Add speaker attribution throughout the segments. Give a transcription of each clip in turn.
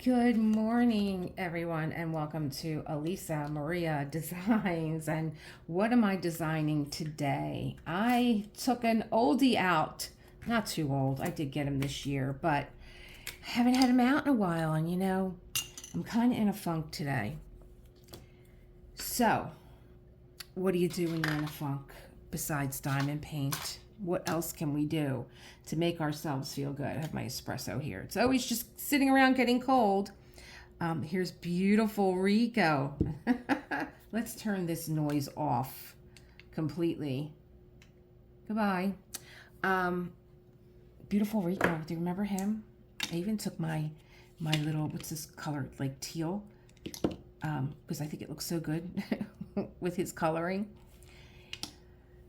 Speaker 1: Good morning, everyone, and welcome to Elisa Maria Designs. And what am I designing today? I took an oldie out. Not too old. I did get him this year, but I haven't had him out in a while. And I'm kind of in a funk today. So, what do you do when you're in a funk besides diamond paint? What else can we do to make ourselves feel good? I have my espresso here. It's always just sitting around getting cold. Here's beautiful Rico. Let's turn this noise off completely. Goodbye. Beautiful Rico. Do you remember him? I even took my little, what's this color? Like teal. Because I think it looks so good with his coloring.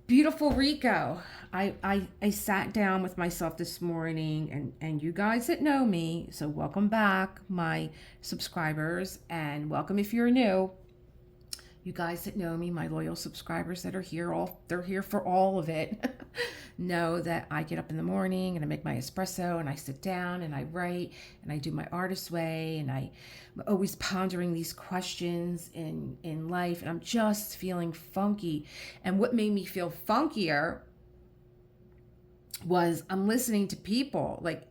Speaker 1: Beautiful Rico. I sat down with myself this morning, and you guys that know me, so welcome back, my subscribers, and welcome if you're new. You guys that know me, my loyal subscribers that are here, they're here for all of it, know that I get up in the morning and I make my espresso and I sit down and I write and I do my artist way, and I'm always pondering these questions in life, and I'm just feeling funky. And what made me feel funkier was I'm listening to people, like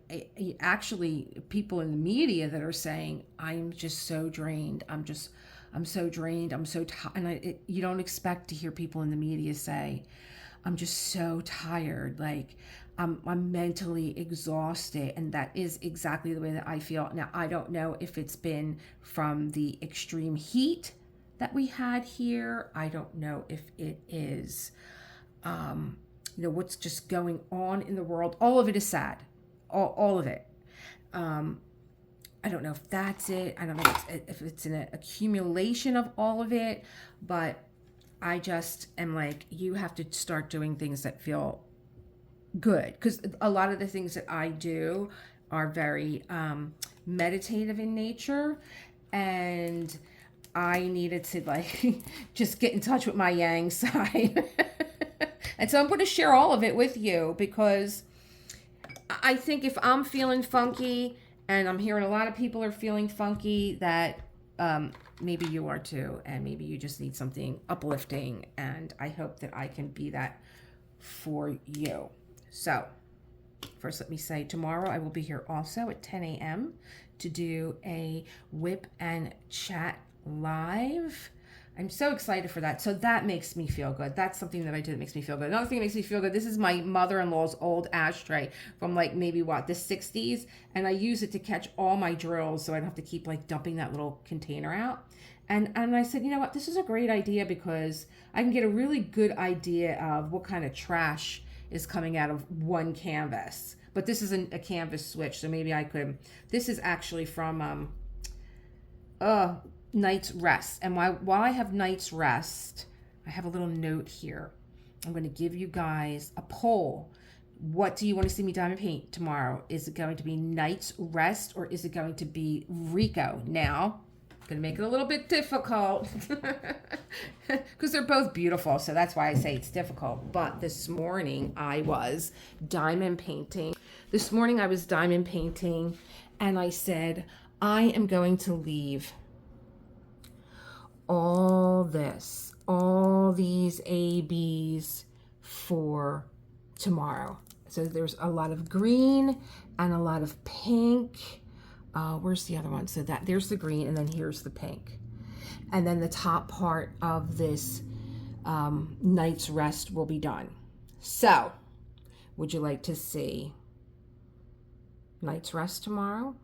Speaker 1: actually people in the media that are saying, I'm just so drained. I'm so drained. I'm so tired. And you don't expect to hear people in the media say, I'm just so tired. Like I'm mentally exhausted. And that is exactly the way that I feel. Now, I don't know if it's been from the extreme heat that we had here. I don't know if it is, what's just going on in the world. All of it is sad. All of it. I don't know if that's it. I don't know if it's an accumulation of all of it, but I just am like, you have to start doing things that feel good. Because a lot of the things that I do are very meditative in nature, and I needed to just get in touch with my yang side. And so I'm going to share all of it with you, because I think if I'm feeling funky, and I'm hearing a lot of people are feeling funky, that maybe you are too, and maybe you just need something uplifting, and I hope that I can be that for you. So first, let me say, tomorrow I will be here also at 10 a.m. to do a WIP and Chat live. I'm so excited for that. So that makes me feel good. That's something that I do that makes me feel good. Another thing that makes me feel good, this is my mother-in-law's old ashtray from the 60s. And I use it to catch all my drills, so I don't have to keep dumping that little container out. And I said, you know what, this is a great idea, because I can get a really good idea of what kind of trash is coming out of one canvas. But this isn't a canvas switch, so maybe I could, this is actually from, Night's Rest. And while I have Night's Rest, I have a little note here. I'm going to give you guys a poll. What do you want to see me diamond paint tomorrow? Is it going to be Night's Rest, or is it going to be Rico? Now, I'm going to make it a little bit difficult because they're both beautiful. So that's why I say it's difficult. But this morning I was diamond painting. And I said, I am going to leave all these ABs for tomorrow. So there's a lot of green and a lot of pink. Where's the other one? So there's the green, and then here's the pink. And then the top part of this Night's Rest will be done. So would you like to see Night's Rest tomorrow?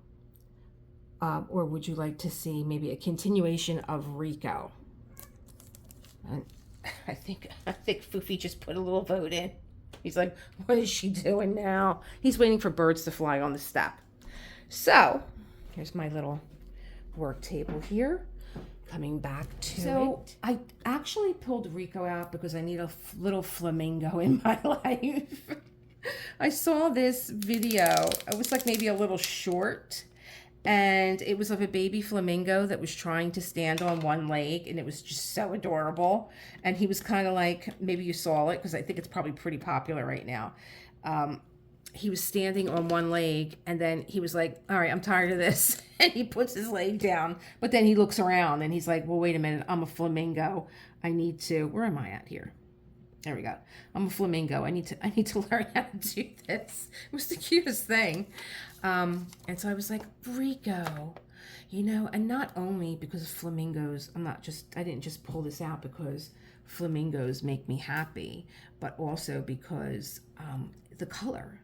Speaker 1: Or would you like to see maybe a continuation of Rico? And I think Foofy just put a little vote in. He's like, what is she doing now? He's waiting for birds to fly on the step. So here's my little work table here. Coming back to it. I actually pulled Rico out because I need a little flamingo in my life. I saw this video. It was maybe a little short. And it was of a baby flamingo that was trying to stand on one leg, and it was just so adorable. And he was kind of maybe you saw it, because I think it's probably pretty popular right now. he was standing on one leg, and then he was like, all right, I'm tired of this. And he puts his leg down, but then he looks around and he's like, well, wait a minute, I'm a flamingo. I need to, where am I at here? There we go. I'm a flamingo. I need to learn how to do this. It was the cutest thing. And so I was like, Rico, you know, and not only because of flamingos, I didn't just pull this out because flamingos make me happy, but also because the color,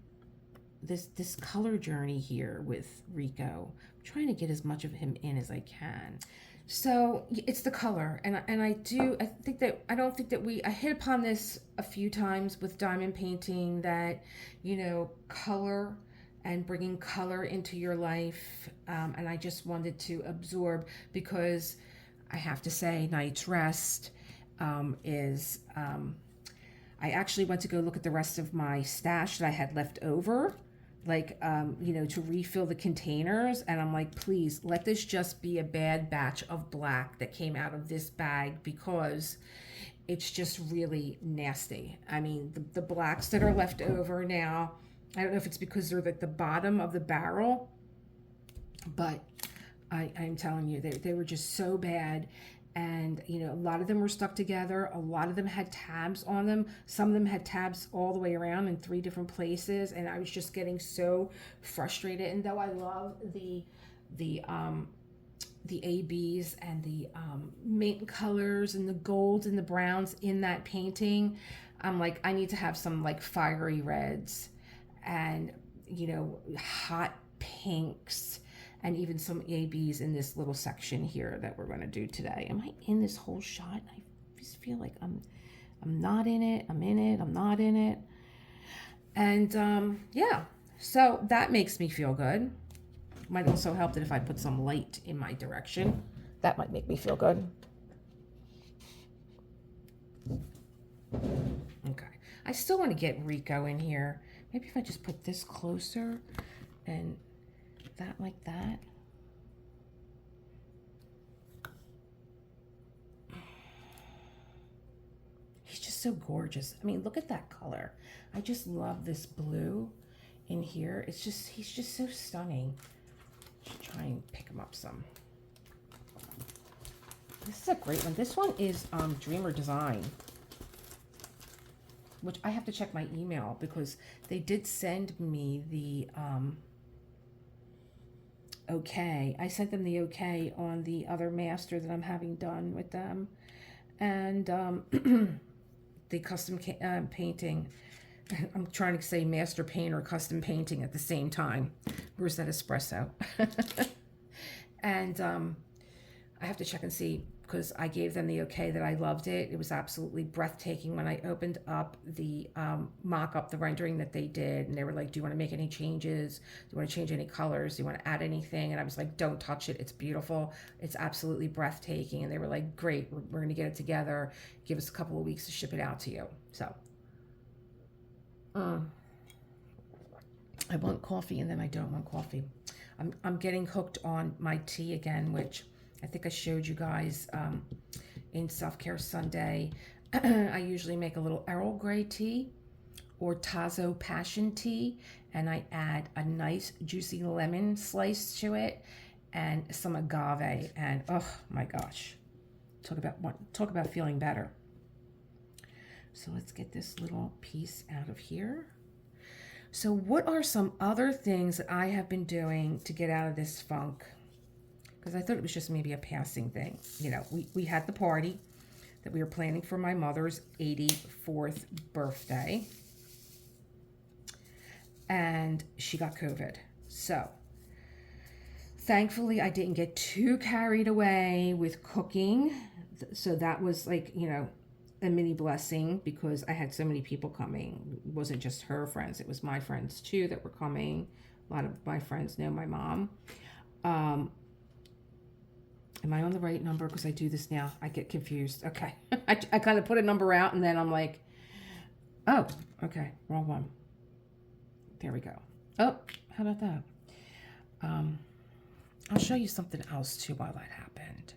Speaker 1: this color journey here with Rico, I'm trying to get as much of him in as I can. So it's the color, and I don't think that I hit upon this a few times with diamond painting, that, you know, color and bringing color into your life, and I just wanted to absorb, because I have to say, night's rest is I actually went to go look at the rest of my stash that I had left over, like, you know, to refill the containers. And I'm like, please let this just be a bad batch of black that came out of this bag, because it's just really nasty. I mean, the blacks that are left over now, I don't know if it's because they're at the bottom of the barrel, but I'm telling you, they were just so bad. And, you know, a lot of them were stuck together. A lot of them had tabs on them. Some of them had tabs all the way around in 3 different places. And I was just getting so frustrated. And though I love the ABs and the mint colors and the golds and the browns in that painting, I'm like, I need to have some like fiery reds and, you know, hot pinks, and even some ABs in this little section here that we're going to do today. Am I in this whole shot? I just feel like I'm not in it. I'm in it. I'm not in it. And yeah, so that makes me feel good. Might also help that if I put some light in my direction, that might make me feel good. Okay. I still want to get Rico in here. Maybe if I just put this closer and that like that. He's just so gorgeous. I mean, look at that color. I just love this blue in here. It's just, he's just so stunning. Should try and pick him up some. This is a great one. This one is Dreamer Design, which I have to check my email, because they did send me the okay. I sent them the okay on the other master that I'm having done with them. And the custom painting. I'm trying to say master paint or custom painting at the same time. Where's that espresso? And I have to check and see, because I gave them the okay that I loved it. It was absolutely breathtaking when I opened up the mock-up, the rendering that they did, and they were like, do you want to make any changes? Do you want to change any colors? Do you want to add anything? And I was like, don't touch it. It's beautiful. It's absolutely breathtaking. And they were like, great, we're going to get it together. Give us a couple of weeks to ship it out to you. So I want coffee, and then I don't want coffee. I'm getting hooked on my tea again, which I think I showed you guys in Self Care Sunday. I usually make a little Earl Grey tea or Tazo Passion tea, and I add a nice juicy lemon slice to it and some agave, and oh my gosh, talk about feeling better. So let's get this little piece out of here. So what are some other things that I have been doing to get out of this funk? Because I thought it was just maybe a passing thing. You know, we had the party that we were planning for my mother's 84th birthday. And she got COVID. So thankfully I didn't get too carried away with cooking. So that was like, you know, a mini blessing, because I had so many people coming. It wasn't just her friends, it was my friends too that were coming. A lot of my friends know my mom. Am I on the right number? Because I do this now, I get confused. Okay. I kind of put a number out and then I'm like, oh, okay, wrong one. There we go. Oh, how about that? I'll show you something else too while that happened.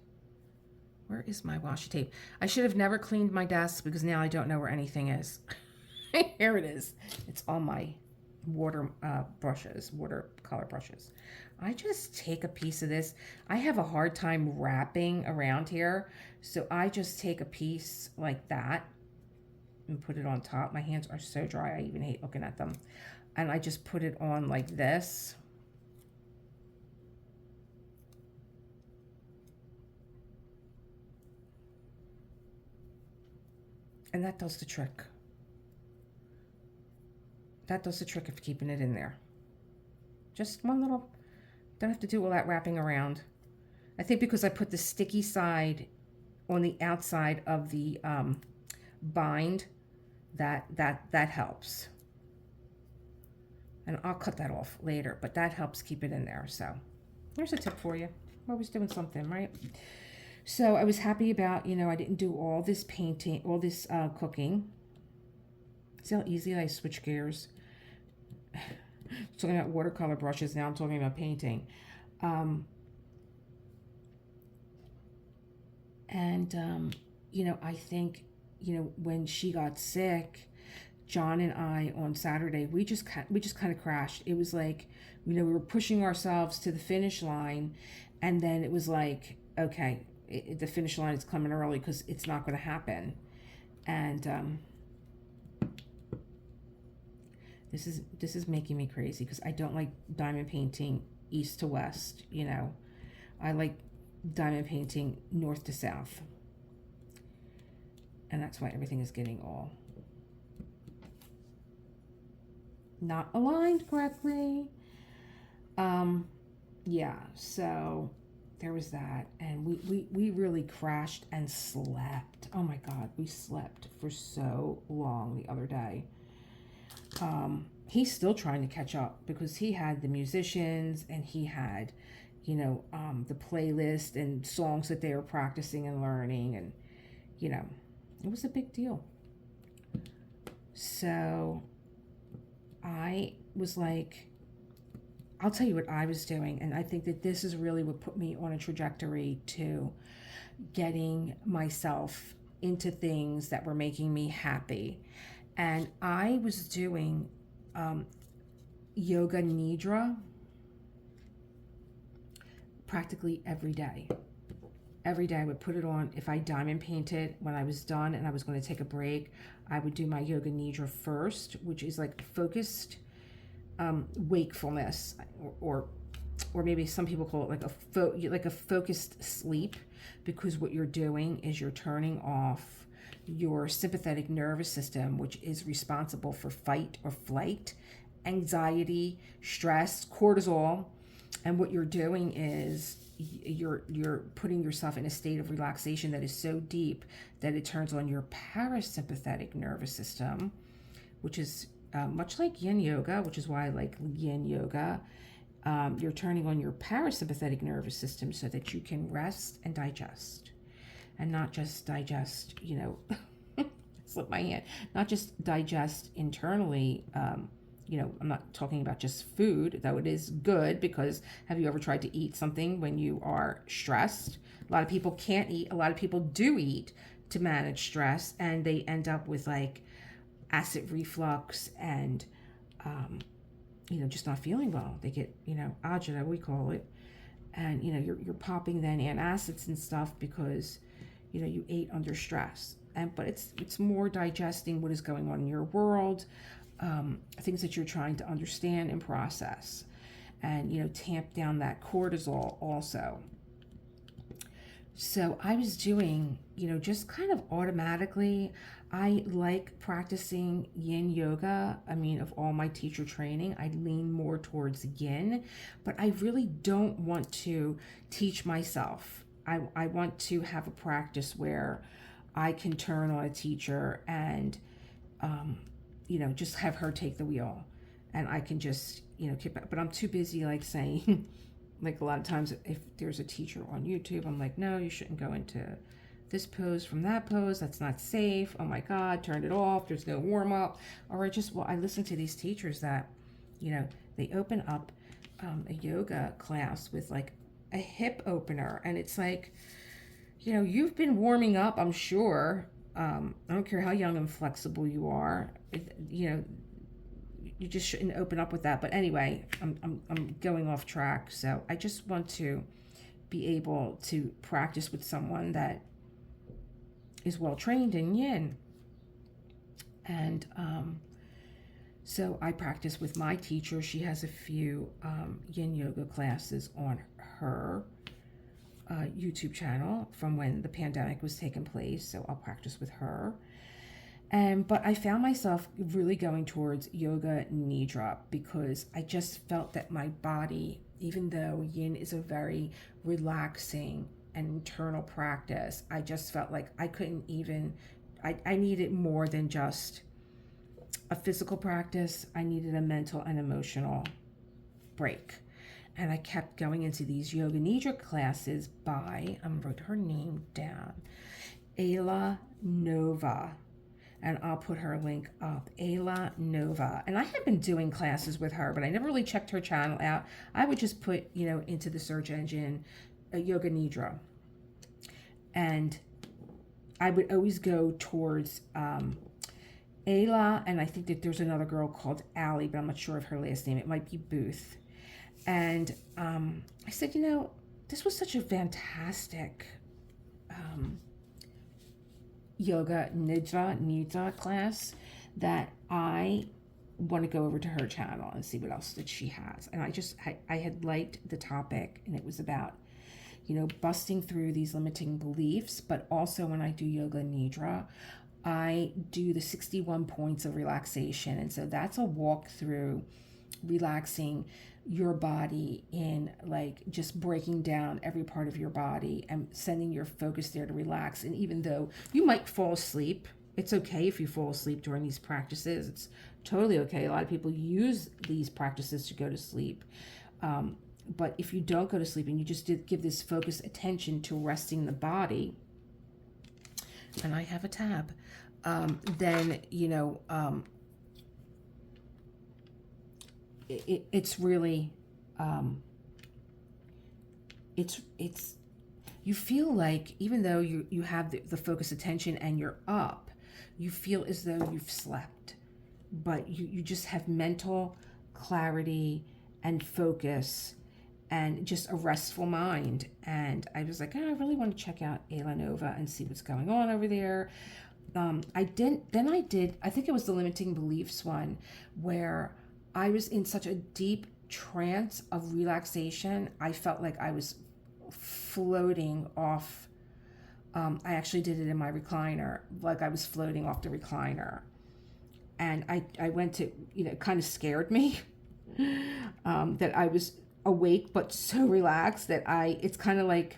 Speaker 1: Where is my washi tape? I should have never cleaned my desk, because now I don't know where anything is. Here it is. It's on my watercolor brushes. I just take a piece of this. I have a hard time wrapping around here, so I just take a piece like that and put it on top. My hands are so dry, I even hate looking at them. And I just put it on like this. And that does the trick. That does the trick of keeping it in there. Just one little, don't have to do all that wrapping around. I think because I put the sticky side on the outside of the bind, that helps. And I'll cut that off later, but that helps keep it in there. So here's a tip for you. I'm always doing something, right? So I was happy about, I didn't do all this painting, all this cooking. See how easy I switch gears? Talking about watercolor brushes, now I'm talking about painting. I think, when she got sick, John and I on Saturday, we just kind of crashed. It was like, we were pushing ourselves to the finish line, and then it was like, okay, the finish line is coming early because it's not going to happen. And this is making me crazy because I don't like diamond painting east to west. I like diamond painting north to south, and that's why everything is getting all not aligned correctly. Yeah, so there was that, and we really crashed and slept. Oh my God, we slept for so long the other day. He's still trying to catch up because he had the musicians and he had, the playlist and songs that they were practicing and learning, and, it was a big deal. So I was like, I'll tell you what I was doing, and I think that this is really what put me on a trajectory to getting myself into things that were making me happy. And I was doing yoga nidra practically every day. Every day I would put it on. If I diamond painted, when I was done and I was going to take a break, I would do my yoga nidra first, which is like focused wakefulness, or maybe some people call it like a focused sleep, because what you're doing is you're turning off your sympathetic nervous system, which is responsible for fight or flight, anxiety, stress, cortisol. And what you're doing is you're putting yourself in a state of relaxation that is so deep that it turns on your parasympathetic nervous system, which is much like yin yoga, which is why I like yin yoga. You're turning on your parasympathetic nervous system so that you can rest and digest. And not just digest, slip my hand, not just digest internally. I'm not talking about just food, though it is good, because have you ever tried to eat something when you are stressed? A lot of people can't eat. A lot of people do eat to manage stress, and they end up with like acid reflux and, just not feeling well. They get, agita, we call it. And, you're popping then antacids and stuff because, you ate under stress. But it's more digesting what is going on in your world, things that you're trying to understand and process, and, tamp down that cortisol also. So I was doing, just kind of automatically, I like practicing yin yoga. I mean, of all my teacher training, I lean more towards yin, but I really don't want to teach myself. I want to have a practice where I can turn on a teacher and, just have her take the wheel, and I can just, kick back. But I'm too busy like saying, like a lot of times if there's a teacher on YouTube, I'm like, no, you shouldn't go into this pose from that pose. That's not safe. Oh my God, turn it off. There's no warm up. Or I listen to these teachers that, they open up a yoga class with like a hip opener, and it's like, you've been warming up, I'm sure. I don't care how young and flexible you are. you just shouldn't open up with that. But anyway, I'm going off track. So I just want to be able to practice with someone that is well trained in yin. And so I practice with my teacher. She has a few yin yoga classes on her YouTube channel from when the pandemic was taking place. So I'll practice with her. But I found myself really going towards yoga nidra because I just felt that my body, even though yin is a very relaxing and internal practice, I just felt like I couldn't even, I needed more than just a physical practice. I needed a mental and emotional break. And I kept going into these yoga nidra classes by, I wrote her name down, Ayla Nova. And I'll put her link up, Ayla Nova. And I had been doing classes with her, but I never really checked her channel out. I would just put, into the search engine, yoga nidra. And I would always go towards Ayla, and I think that there's another girl called Allie, but I'm not sure of her last name. It might be Booth. And I said, this was such a fantastic yoga nidra class that I want to go over to her channel and see what else that she has. And I had liked the topic, and it was about, busting through these limiting beliefs. But also when I do yoga nidra, I do the 61 points of relaxation. And so that's a walk through relaxing your body in, like, just breaking down every part of your body and sending your focus there to relax. And even though you might fall asleep, it's okay if you fall asleep during these practices. It's totally okay. A lot of people use these practices to go to sleep. But if you don't go to sleep and you just give this focused attention to resting the body, and I have a tab, then, it's really, it's you feel like, even though you have the focused attention and you're up, you feel as though you've slept, but you just have mental clarity and focus and just a restful mind. And I was like, I really want to check out Ayla Nova and see what's going on over there. I think it was the limiting beliefs one, where I was in such a deep trance of relaxation. I felt like I was floating off. I actually did it in my recliner, like I was floating off the recliner. And I went to, it kind of scared me that I was awake but so relaxed that it's kind of like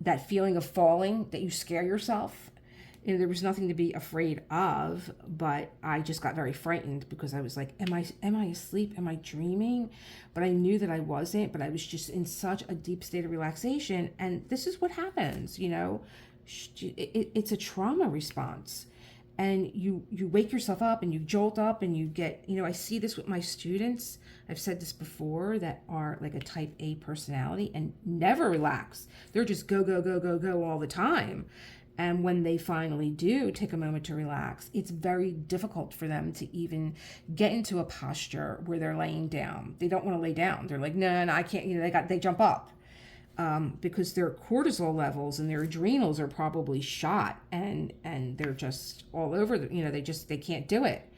Speaker 1: that feeling of falling, that you scare yourself. There was nothing to be afraid of, but I just got very frightened because I was like, am I asleep? Am I dreaming? But I knew that I wasn't, but I was just in such a deep state of relaxation. And this is what happens, it's a trauma response. And you wake yourself up and you jolt up and you get, I see this with my students. I've said this before, that are like a type A personality and never relax. They're just go, go, go, go, go all the time. And when they finally do take a moment to relax, it's very difficult for them to even get into a posture where they're laying down. They don't want to lay down. They're like, no, I can't. They jump up because their cortisol levels and their adrenals are probably shot, and they're just all over. They can't do it.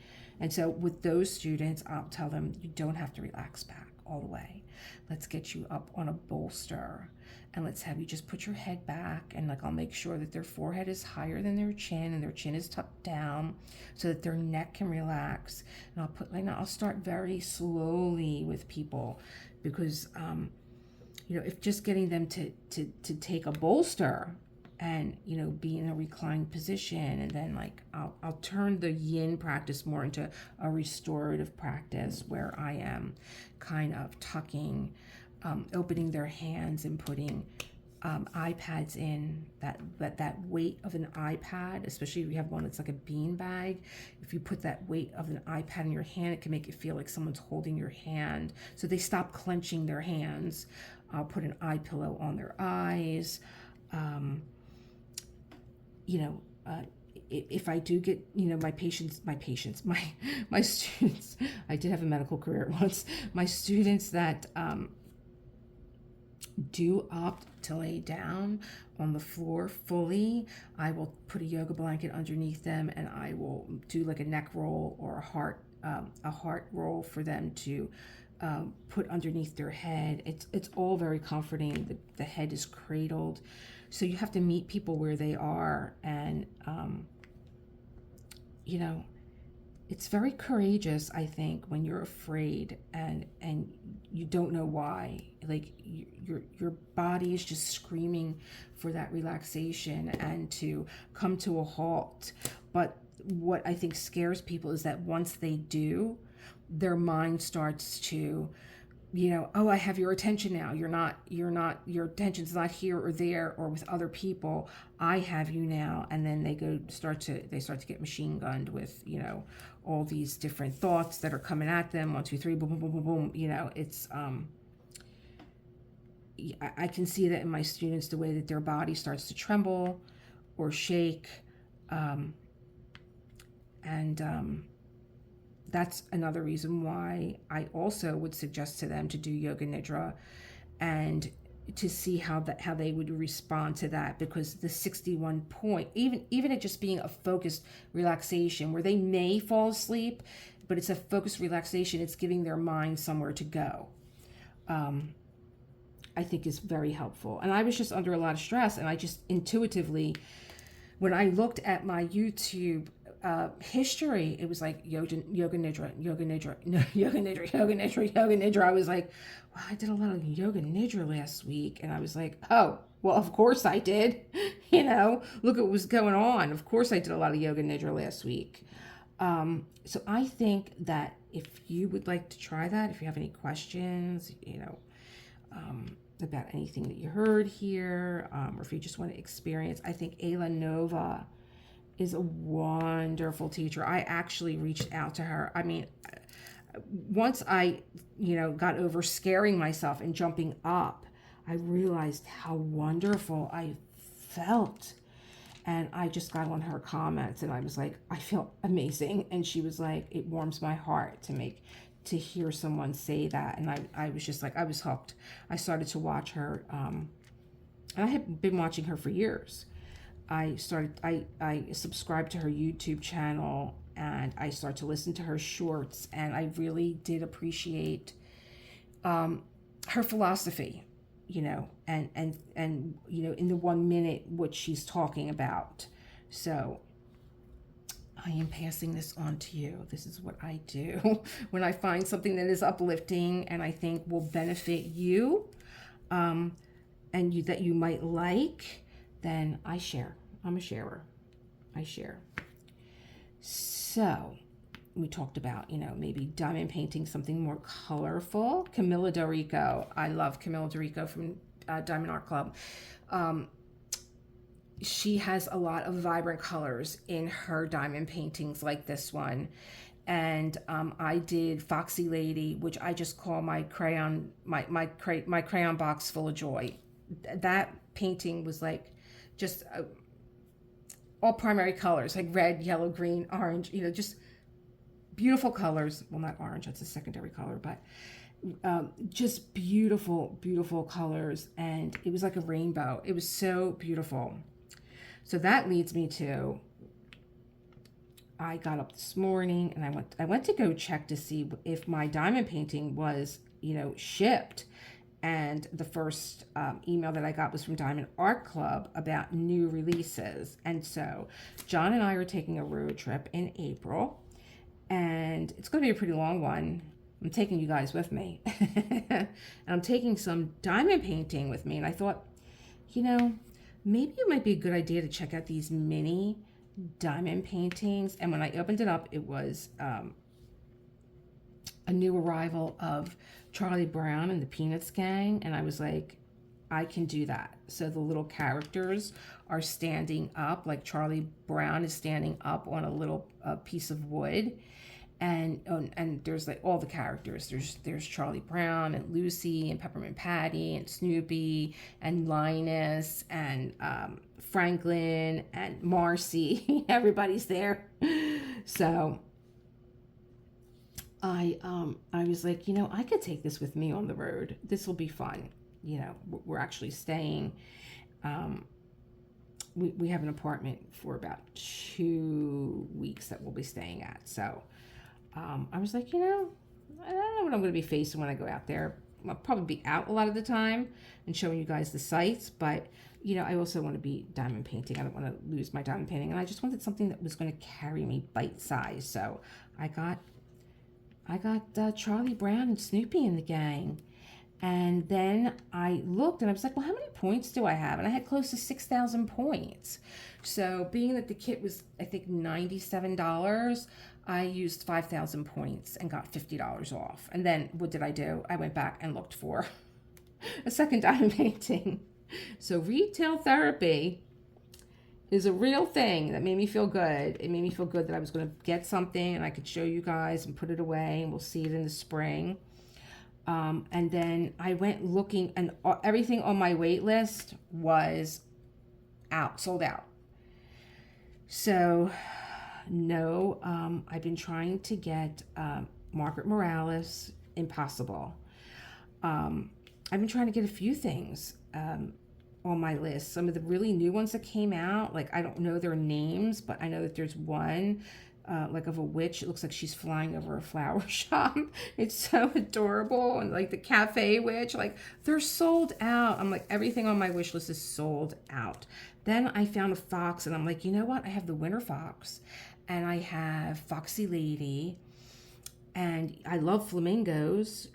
Speaker 1: And so with those students, I'll tell them, you don't have to relax back all the way. Let's get you up on a bolster. And let's have you just put your head back, and I'll make sure that their forehead is higher than their chin and their chin is tucked down so that their neck can relax. And I'll start very slowly with people because, if just getting them to take a bolster and, be in a reclined position, and then I'll turn the yin practice more into a restorative practice where I am kind of tucking, opening their hands and putting iPads in, that weight of an iPad, especially if you have one that's like a bean bag. If you put that weight of an iPad in your hand, it can make it feel like someone's holding your hand. So they stop clenching their hands. I'll put an eye pillow on their eyes. if I do get, my students, I did have a medical career once, my students that do opt to lay down on the floor fully, I will put a yoga blanket underneath them, and I will do like a neck roll or a heart roll for them to put underneath their head. It's all very comforting. The head is cradled, so you have to meet people where they are, and it's very courageous, I think, when you're afraid and you don't know why. Like your body is just screaming for that relaxation and to come to a halt. But what I think scares people is that once they do, their mind starts to, oh, I have your attention now. Your attention's not here or there or with other people. I have you now. And then they start to get machine gunned with, all these different thoughts that are coming at them. 1, 2, 3, boom, boom, boom, boom, boom. It's, I can see that in my students, the way that their body starts to tremble or shake. That's another reason why I also would suggest to them to do yoga nidra and to see how they would respond to that, because the 61 point, even it just being a focused relaxation where they may fall asleep, but it's a focused relaxation, it's giving their mind somewhere to go, I think is very helpful. And I was just under a lot of stress, and I just intuitively, when I looked at my YouTube history, it was like yoga nidra, yoga nidra, yoga nidra, yoga nidra, yoga nidra. I was like, wow, I did a lot of yoga nidra last week. And I was like, oh, well, of course I did. Look at what was going on. Of course I did a lot of yoga nidra last week. So I think that if you would like to try that, if you have any questions, about anything that you heard here, or if you just want to experience, I think Ayla Nova is a wonderful teacher. I actually reached out to her. I mean, once I, got over scaring myself and jumping up, I realized how wonderful I felt. And I just got on her comments and I was like, I feel amazing. And she was like, it warms my heart to hear someone say that. And I was just like, I was hooked. I started to watch her. And I had been watching her for years. I subscribed to her YouTube channel, and I started to listen to her shorts, and I really did appreciate her philosophy, and in the 1 minute what she's talking about. So I am passing this on to you. This is what I do when I find something that is uplifting and I think will benefit you, and that you might like. Then I share. I'm a sharer. I share. So we talked about, maybe diamond painting something more colorful. Camilla Del Rico. I love Camilla Del Rico from Diamond Art Club. She has a lot of vibrant colors in her diamond paintings like this one. And I did Foxy Lady, which I just call my crayon box full of joy. That painting was like just all primary colors, like red, yellow, green, orange, just beautiful colors. Well, not orange, that's a secondary color, but just beautiful, beautiful colors. And it was like a rainbow. It was so beautiful. So that leads me to, I got up this morning and I went to go check to see if my diamond painting was, shipped. And the first email that I got was from Diamond Art Club about new releases. And so John and I are taking a road trip in April, and it's going to be a pretty long one. I'm taking you guys with me. And I'm taking some diamond painting with me. And I thought, maybe it might be a good idea to check out these mini diamond paintings. And when I opened it up, it was a new arrival of Charlie Brown and the Peanuts Gang, and I was like, I can do that. So the little characters are standing up, like Charlie Brown is standing up on a little piece of wood, And there's like all the characters. There's Charlie Brown and Lucy and Peppermint Patty and Snoopy and Linus and Franklin and Marcy. Everybody's there. So I was like, I could take this with me on the road. This will be fun. We're actually staying. We have an apartment for about 2 weeks that we'll be staying at. So I was like, I don't know what I'm going to be facing when I go out there. I'll probably be out a lot of the time and showing you guys the sights, but I also want to be diamond painting. I don't want to lose my diamond painting, and I just wanted something that was going to carry me bite size. So I got Charlie Brown and Snoopy in the gang. And then I looked and I was like, well, how many points do I have? And I had close to 6,000 points. So being that the kit was, I think, $97, I used 5,000 points and got $50 off. And then what did I do? I went back and looked for a second diamond painting. So retail therapy is a real thing that made me feel good. It made me feel good that I was going to get something and I could show you guys and put it away, and we'll see it in the spring. And then I went looking, and everything on my wait list was sold out. So, no, I've been trying to get Margaret Morales, impossible. I've been trying to get a few things on my list. Some of the really new ones that came out, like I don't know their names, but I know that there's one like of a witch. It looks like she's flying over a flower shop. It's so adorable. And like the cafe witch, like they're sold out. I'm like, everything on my wish list is sold out. Then I found a fox and I'm like, you know what? I have the winter fox and I have Foxy Lady and I love flamingos.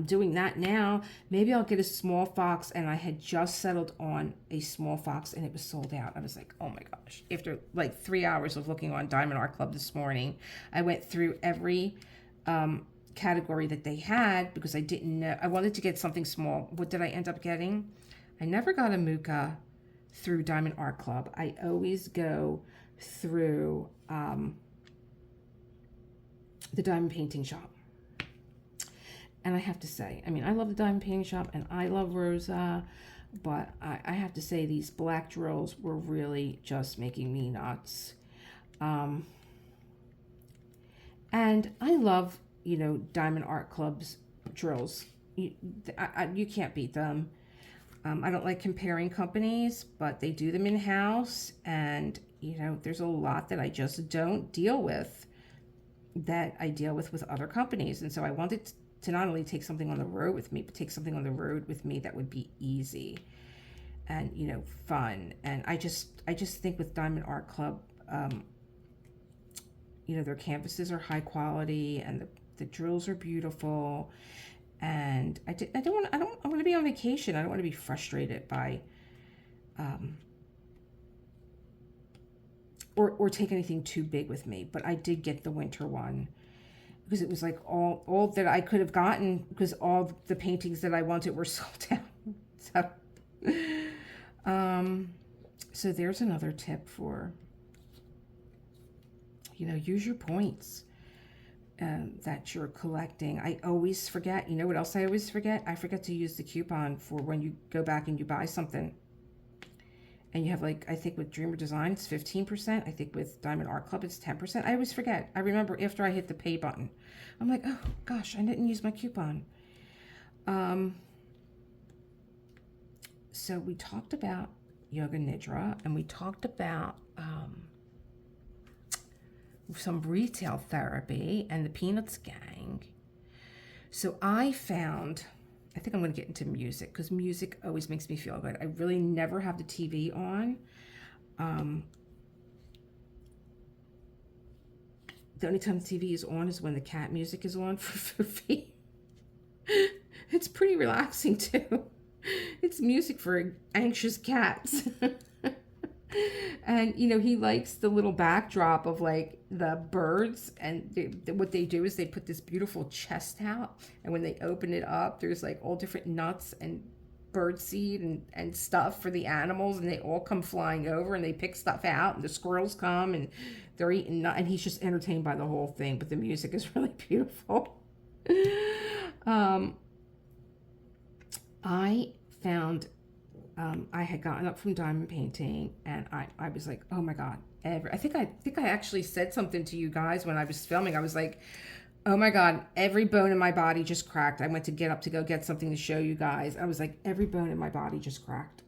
Speaker 1: Doing that now. Maybe I'll get a small fox, and I had just settled on a small fox and it was sold out. I was like, oh my gosh. After like 3 hours of looking on Diamond Art Club this morning, I went through every category that they had because I didn't know. I wanted to get something small. What did I end up getting? I never got a Muka through Diamond Art Club. I always go through the Diamond Painting Shop. And I have to say, I mean, I love the Diamond Painting Shop and I love Rosa, but I have to say these black drills were really just making me nuts. And I love, Diamond Art Club's drills. You can't beat them. I don't like comparing companies, but they do them in-house. And, there's a lot that I just don't deal with that I deal with other companies. And so I wanted to not only take something on the road with me, but take something on the road with me that would be easy and, fun. And I just think with Diamond Art Club, their canvases are high quality and the drills are beautiful. And I want to be on vacation. I don't want to be frustrated by, or take anything too big with me. But I did get the winter one, because it was like all that I could have gotten, because all the paintings that I wanted were sold out. So there's another tip for, use your points that you're collecting. I always forget. You know what else I always forget? I forget to use the coupon for when you go back and you buy something. And you have I think with Dreamer Design, it's 15%. I think with Diamond Art Club, it's 10%. I always forget. I remember after I hit the pay button, I'm like, oh gosh, I didn't use my coupon. So we talked about Yoga Nidra, and we talked about some retail therapy and the Peanuts gang. So I think I'm going to get into music, because music always makes me feel good. I really never have the TV on. The only time the TV is on is when the cat music is on for Fifi. It's pretty relaxing too. It's music for anxious cats. And, he likes the little backdrop of the birds, and what they do is they put this beautiful chest out, and when they open it up, there's all different nuts and bird seed and stuff for the animals, and they all come flying over and they pick stuff out, and the squirrels come and they're eating, and he's just entertained by the whole thing. But the music is really beautiful. I found I had gotten up from diamond painting, and I was like, oh my God, I think I actually said something to you guys when I was filming. I was like, oh my God, every bone in my body just cracked. I went to get up to go get something to show you guys. I was like, every bone in my body just cracked.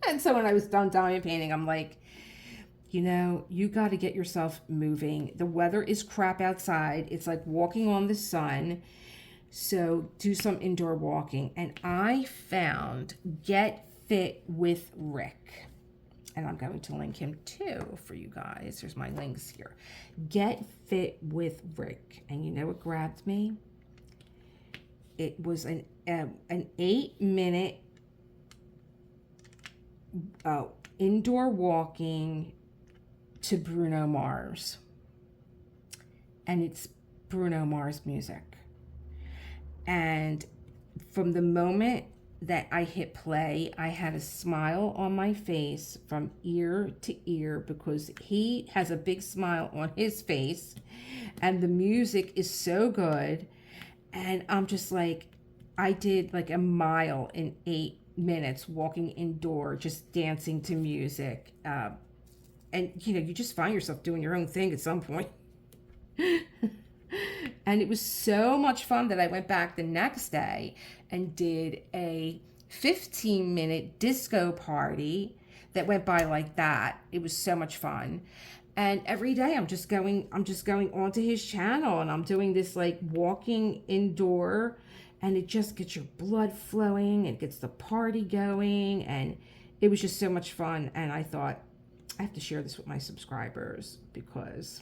Speaker 1: And so when I was done diamond painting, I'm like, you got to get yourself moving. The weather is crap outside. It's like walking on the sun. So do some indoor walking. And I found Get Fit with Rick. And I'm going to link him too for you guys. There's my links here. Get Fit with Rick. And you know what grabbed me? It was an 8-minute indoor walking to Bruno Mars. And it's Bruno Mars music. And from the moment that I hit play, I had a smile on my face from ear to ear, because he has a big smile on his face and the music is so good. And I'm just like, I did like a mile in 8 minutes walking indoor, just dancing to music. And you just find yourself doing your own thing at some point. And it was so much fun that I went back the next day and did a 15-minute disco party that went by like that. It was so much fun. And every day I'm just going onto his channel, and I'm doing this like walking indoor, and it just gets your blood flowing, it gets the party going, and it was just so much fun. And I thought, I have to share this with my subscribers, because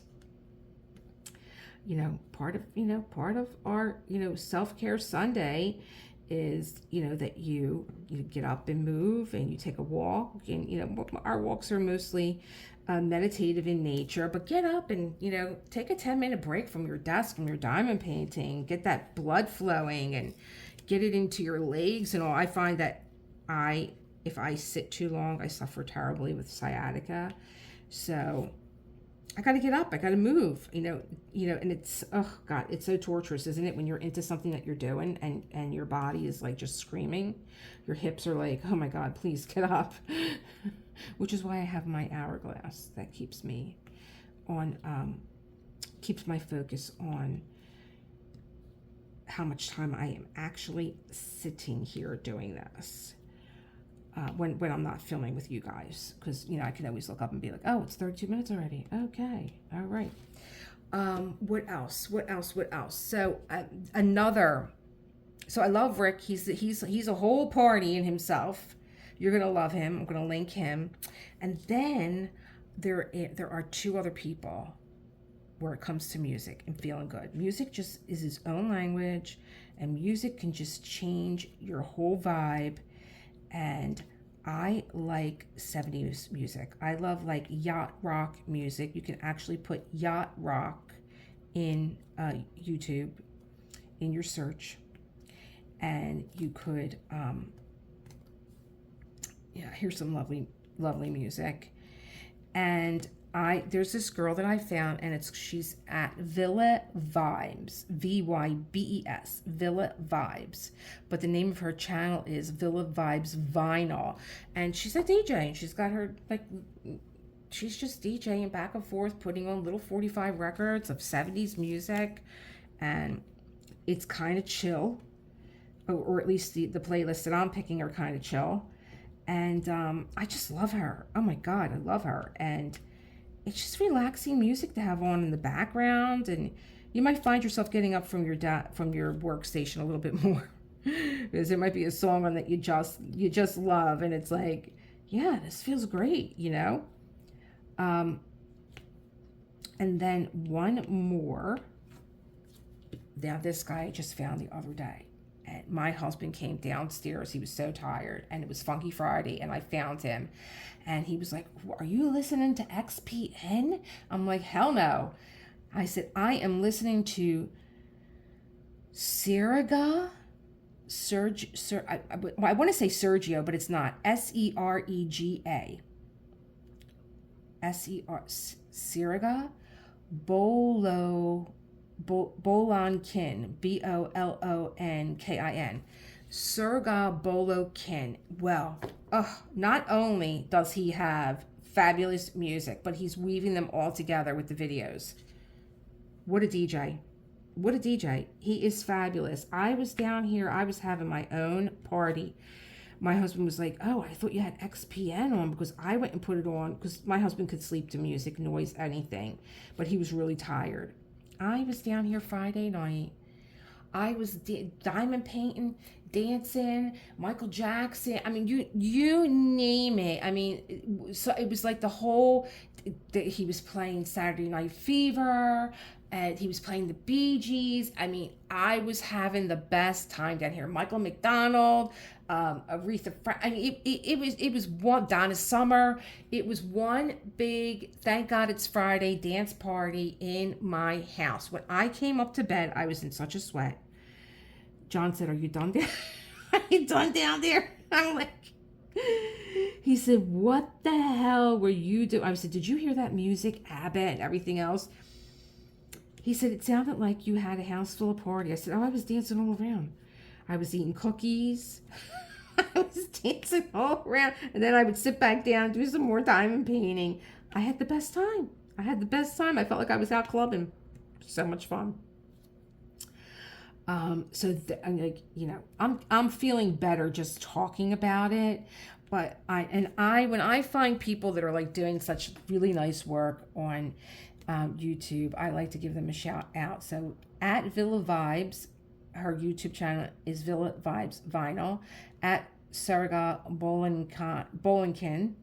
Speaker 1: part of our self-care Sunday is that you get up and move and you take a walk, and our walks are mostly meditative in nature, but get up and take a 10-minute break from your desk, from your diamond painting, get that blood flowing and get it into your legs and all. I find that if I sit too long, I suffer terribly with sciatica, so I got to get up. I got to move, and it's, oh God, it's so torturous, isn't it? When you're into something that you're doing and your body is like just screaming, your hips are like, oh my God, please get up, which is why I have my hourglass that keeps me on, keeps my focus on how much time I am actually sitting here doing this. When I'm not filming with you guys, because I can always look up and be like, oh, it's 32 minutes already. Okay, all right. What else? So so I love Rick. He's a whole party in himself. You're gonna love him. I'm gonna link him. And then there are 2 other people where it comes to music and feeling good. Music just is its own language, and music can just change your whole vibe. And I like 70s music. I love like yacht rock music. You can actually put yacht rock in YouTube in your search, and you could here's some lovely music. And there's this girl that I found, and she's at Villa Vibes, Vybes, Villa Vibes, but the name of her channel is Villa Vibes Vinyl, and she's a DJ, and she's got her she's just DJing back and forth, putting on little 45 records of 70s music, and it's kind of chill, or at least the playlists that I'm picking are kind of chill, and I just love her. Oh my God, I love her. And it's just relaxing music to have on in the background, and you might find yourself getting up from your workstation a little bit more, because there might be a song on that you just love, and it's like, yeah, this feels great, and then one more. Now this guy I just found the other day, and my husband came downstairs. He was so tired, and it was Funky Friday, and I found him. And he was like, are you listening to XPN? I'm like, hell no. I said, I am listening to Siriga I want to say Sergio, but it's not. Serega. Siriga Bolonkin. Bolonkin. Serga Bolokin. Well, not only does he have fabulous music, but he's weaving them all together with the videos. What a DJ. What a DJ. He is fabulous. I was down here. I was having my own party. My husband was like, oh, I thought you had XPN on, because I went and put it on because my husband could sleep to music, noise, anything. But he was really tired. I was down here Friday night. I was diamond painting, dancing, Michael Jackson. I mean, you name it. I mean, so it was like the whole. He was playing Saturday Night Fever, and he was playing the Bee Gees. I mean, I was having the best time down here. Michael McDonald, Aretha Franklin. I mean, it was one Donna Summer. It was one big, thank God it's Friday, dance party in my house. When I came up to bed, I was in such a sweat. John said, "Are you done there? Are you done down there?" I'm like. He said, "What the hell were you doing?" I said, "Did you hear that music, ABBA and everything else?" He said, "It sounded like you had a house full of party." I said, "Oh, I was dancing all around. I was eating cookies. I was dancing all around. And then I would sit back down and do some more diamond painting. I had the best time. I I felt like I was out clubbing. So much fun." I'm like, I'm feeling better just talking about it. But when I find people that are like doing such really nice work on YouTube, I like to give them a shout out. So at Villa Vibes, her YouTube channel is Villa Vibes Vinyl. At Serga Bolinkin,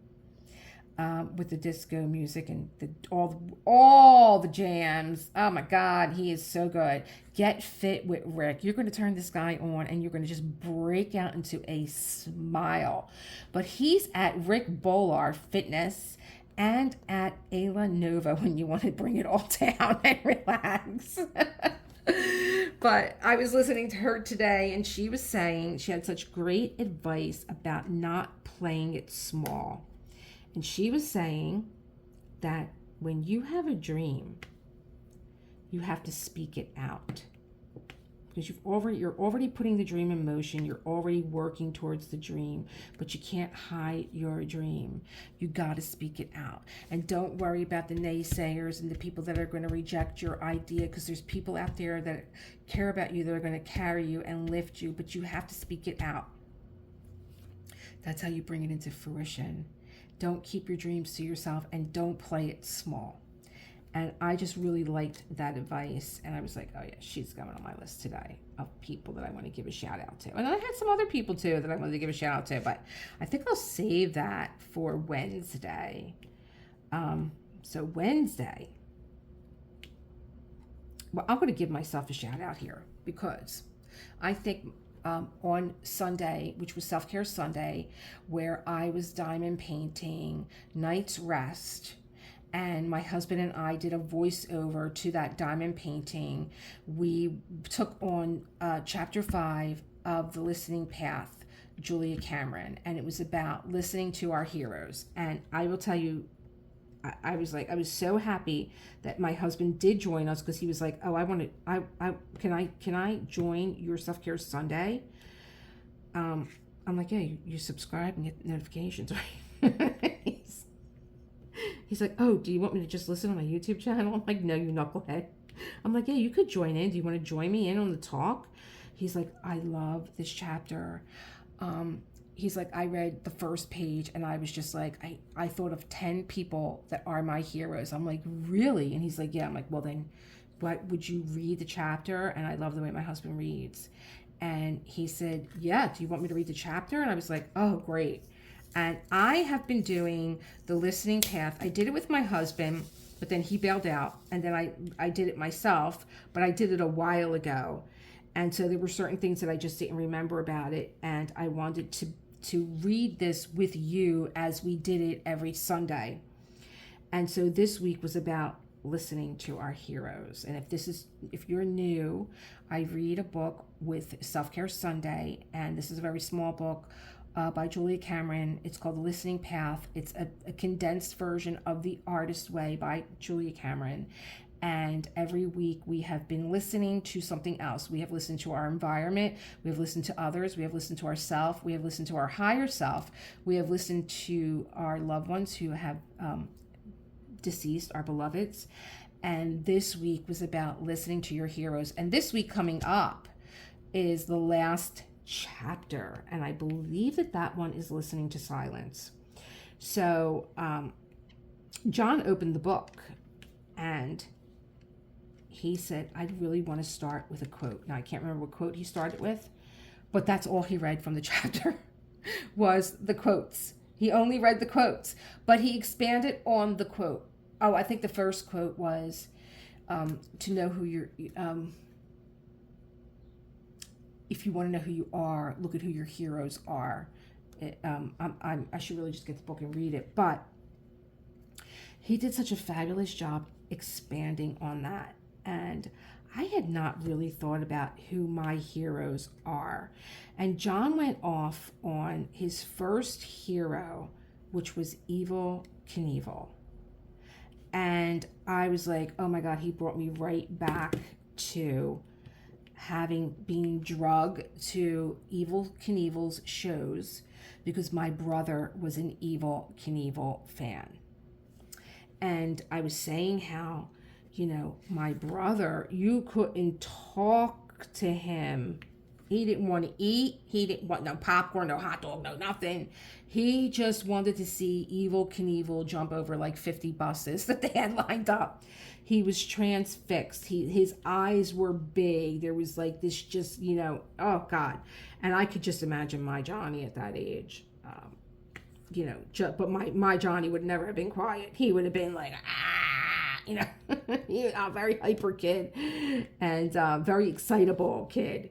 Speaker 1: with the disco music and all the jams. Oh my God, he is so good. Get Fit with Rick. You're going to turn this guy on and you're going to just break out into a smile. But he's at Rick Bolar Fitness and at Ayla Nova when you want to bring it all down and relax. But I was listening to her today and she was saying she had such great advice about not playing it small. And she was saying that when you have a dream, you have to speak it out. Because you're already putting the dream in motion. You're already working towards the dream, but you can't hide your dream. You got to speak it out. And don't worry about the naysayers and the people that are going to reject your idea, because there's people out there that care about you, that are going to carry you and lift you, but you have to speak it out. That's how you bring it into fruition. Don't keep your dreams to yourself and don't play it small. And I just really liked that advice. And I was like, oh yeah, she's going on my list today of people that I want to give a shout out to. And I had some other people too that I wanted to give a shout out to, but I think I'll save that for Wednesday. So Wednesday, well, I'm going to give myself a shout out here because I think on Sunday, which was Self-Care Sunday, where I was diamond painting Night's Rest, and my husband and I did a voiceover to that diamond painting. We took on chapter 5 of The Listening Path, Julia Cameron, and it was about listening to our heroes. And I will tell you, I was so happy that my husband did join us, because he was like, oh, can I join your Self-Care Sunday? I'm like, yeah, you subscribe and get notifications, right? He's like, oh, do you want me to just listen on my YouTube channel? I'm like, no, you knucklehead. I'm like, yeah, you could join in. Do you want to join me in on the talk? He's like, I love this chapter. He's like, I read the first page and I was just like, I thought of 10 people that are my heroes. I'm like, really? And he's like, yeah. I'm like, well then, what would you read the chapter? And I love the way my husband reads. And he said, yeah, do you want me to read the chapter? And I was like, oh, great. And I have been doing the listening path. I did it with my husband, but then he bailed out. And then I did it myself, but I did it a while ago. And so there were certain things that I just didn't remember about it. And I wanted to read this with you as we did it every Sunday. And so this week was about listening to our heroes. And if you're new, I read a book with Self-Care Sunday, and this is a very small book by Julia Cameron. It's called The Listening Path. It's a condensed version of The Artist Way by Julia Cameron. And every week we have been listening to something else. We have listened to our environment. We have listened to others. We have listened to ourselves. We have listened to our higher self. We have listened to our loved ones who have deceased, our beloveds. And this week was about listening to your heroes. And this week coming up is the last chapter. And I believe that one is listening to silence. So John opened the book and he said, I really want to start with a quote. Now, I can't remember what quote he started with, but that's all he read from the chapter was the quotes. He only read the quotes, but he expanded on the quote. Oh, I think the first quote was to know who you're, if you want to know who you are, look at who your heroes are. I should really just get the book and read it, but he did such a fabulous job expanding on that. And I had not really thought about who my heroes are. And John went off on his first hero, which was Evel Knievel. And I was like, oh my God, he brought me right back to being drugged to Evel Knievel's shows because my brother was an Evel Knievel fan. And I was saying how, my brother, you couldn't talk to him. He didn't want to eat. He didn't want no popcorn, no hot dog, no nothing. He just wanted to see Evel Knievel jump over like 50 buses that they had lined up. He was transfixed. His eyes were big. There was like this just, oh God. And I could just imagine my Johnny at that age. But my Johnny would never have been quiet. He would have been like, a very hyper kid and very excitable kid,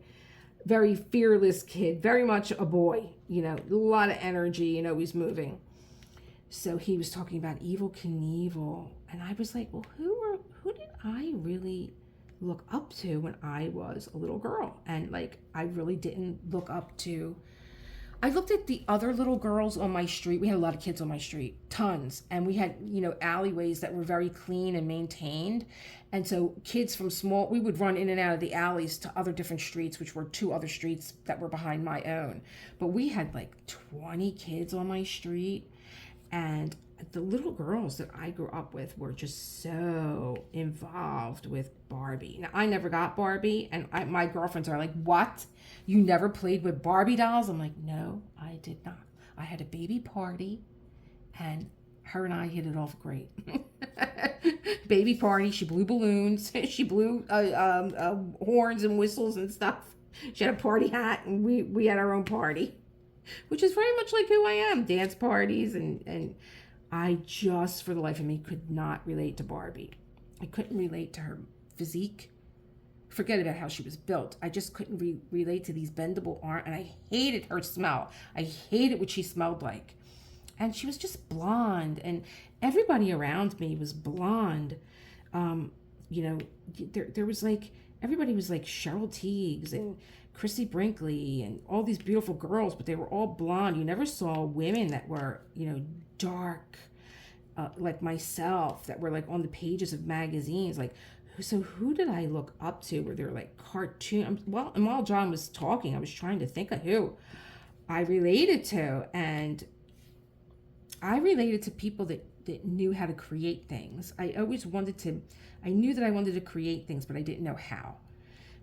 Speaker 1: very fearless kid, very much a boy, a lot of energy and always moving. So he was talking about Evel Knievel, and I was like, well, who did I really look up to when I was a little girl? And like, I really didn't look up to. I looked at the other little girls on my street. We had a lot of kids on my street, tons. And we had, alleyways that were very clean and maintained. And so kids we would run in and out of the alleys to other different streets, which were 2 other streets that were behind my own. But we had like 20 kids on my street. And the little girls that I grew up with were just so involved with Barbie. Now, I never got Barbie, and my girlfriends are like, what? You never played with Barbie dolls? I'm like, no, I did not. I had a baby party, and her and I hit it off great. Baby party, she blew balloons, she blew horns and whistles and stuff. She had a party hat, and we had our own party, which is very much like who I am, dance parties, and I just, for the life of me, could not relate to Barbie. I couldn't relate to her physique. Forget about how she was built. I just couldn't relate to these bendable arms, and I hated her smell. I hated what she smelled like. And she was just blonde, and everybody around me was blonde. There was like, everybody was like Cheryl Tiegs and Chrissy Brinkley and all these beautiful girls, but they were all blonde. You never saw women that were, dark, like myself, that were like on the pages of magazines. Like, so who did I look up to? Were there like cartoon? Well, and while John was talking, I was trying to think of who I related to, and I related to people that knew how to create things. I knew that I wanted to create things, but I didn't know how.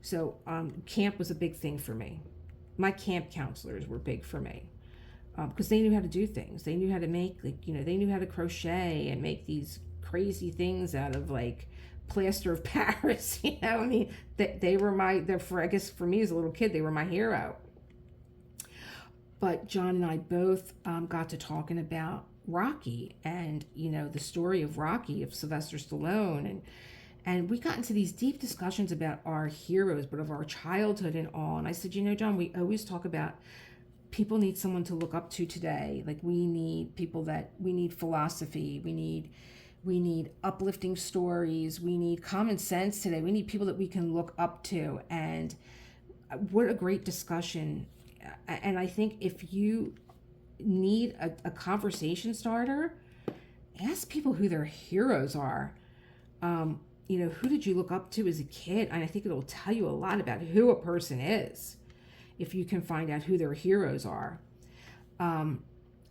Speaker 1: So camp was a big thing for me. My camp counselors were big for me because they knew how to do things. They knew how to make, they knew how to crochet and make these crazy things out of like plaster of Paris. I mean, they were I guess for me as a little kid, they were my hero. But John and I both got to talking about Rocky and, the story of Rocky, of Sylvester Stallone. And we got into these deep discussions about our heroes, but of our childhood and all. And I said, John, we always talk about people need someone to look up to today. Like we need people we need philosophy. We need We need uplifting stories. We need common sense today. We need people that we can look up to. And what a great discussion. And I think if you need a conversation starter, ask people who their heroes are. Who did you look up to as a kid? And I think it'll tell you a lot about who a person is if you can find out who their heroes are.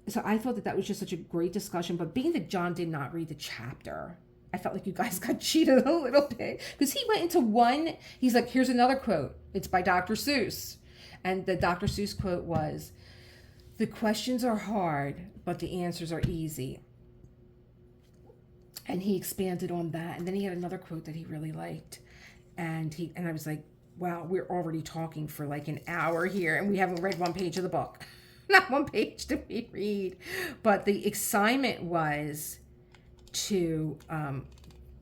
Speaker 1: So I thought that was just such a great discussion. But being that John did not read the chapter, I felt like you guys got cheated a little bit, because he went into one. He's like, here's another quote. It's by Dr. Seuss. And the Dr. Seuss quote was, "The questions are hard, but the answers are easy." And he expanded on that. And then he had another quote that he really liked. And I was like, wow, we're already talking for like an hour here, and we haven't read one page of the book. Not one page did we read. But the excitement was to,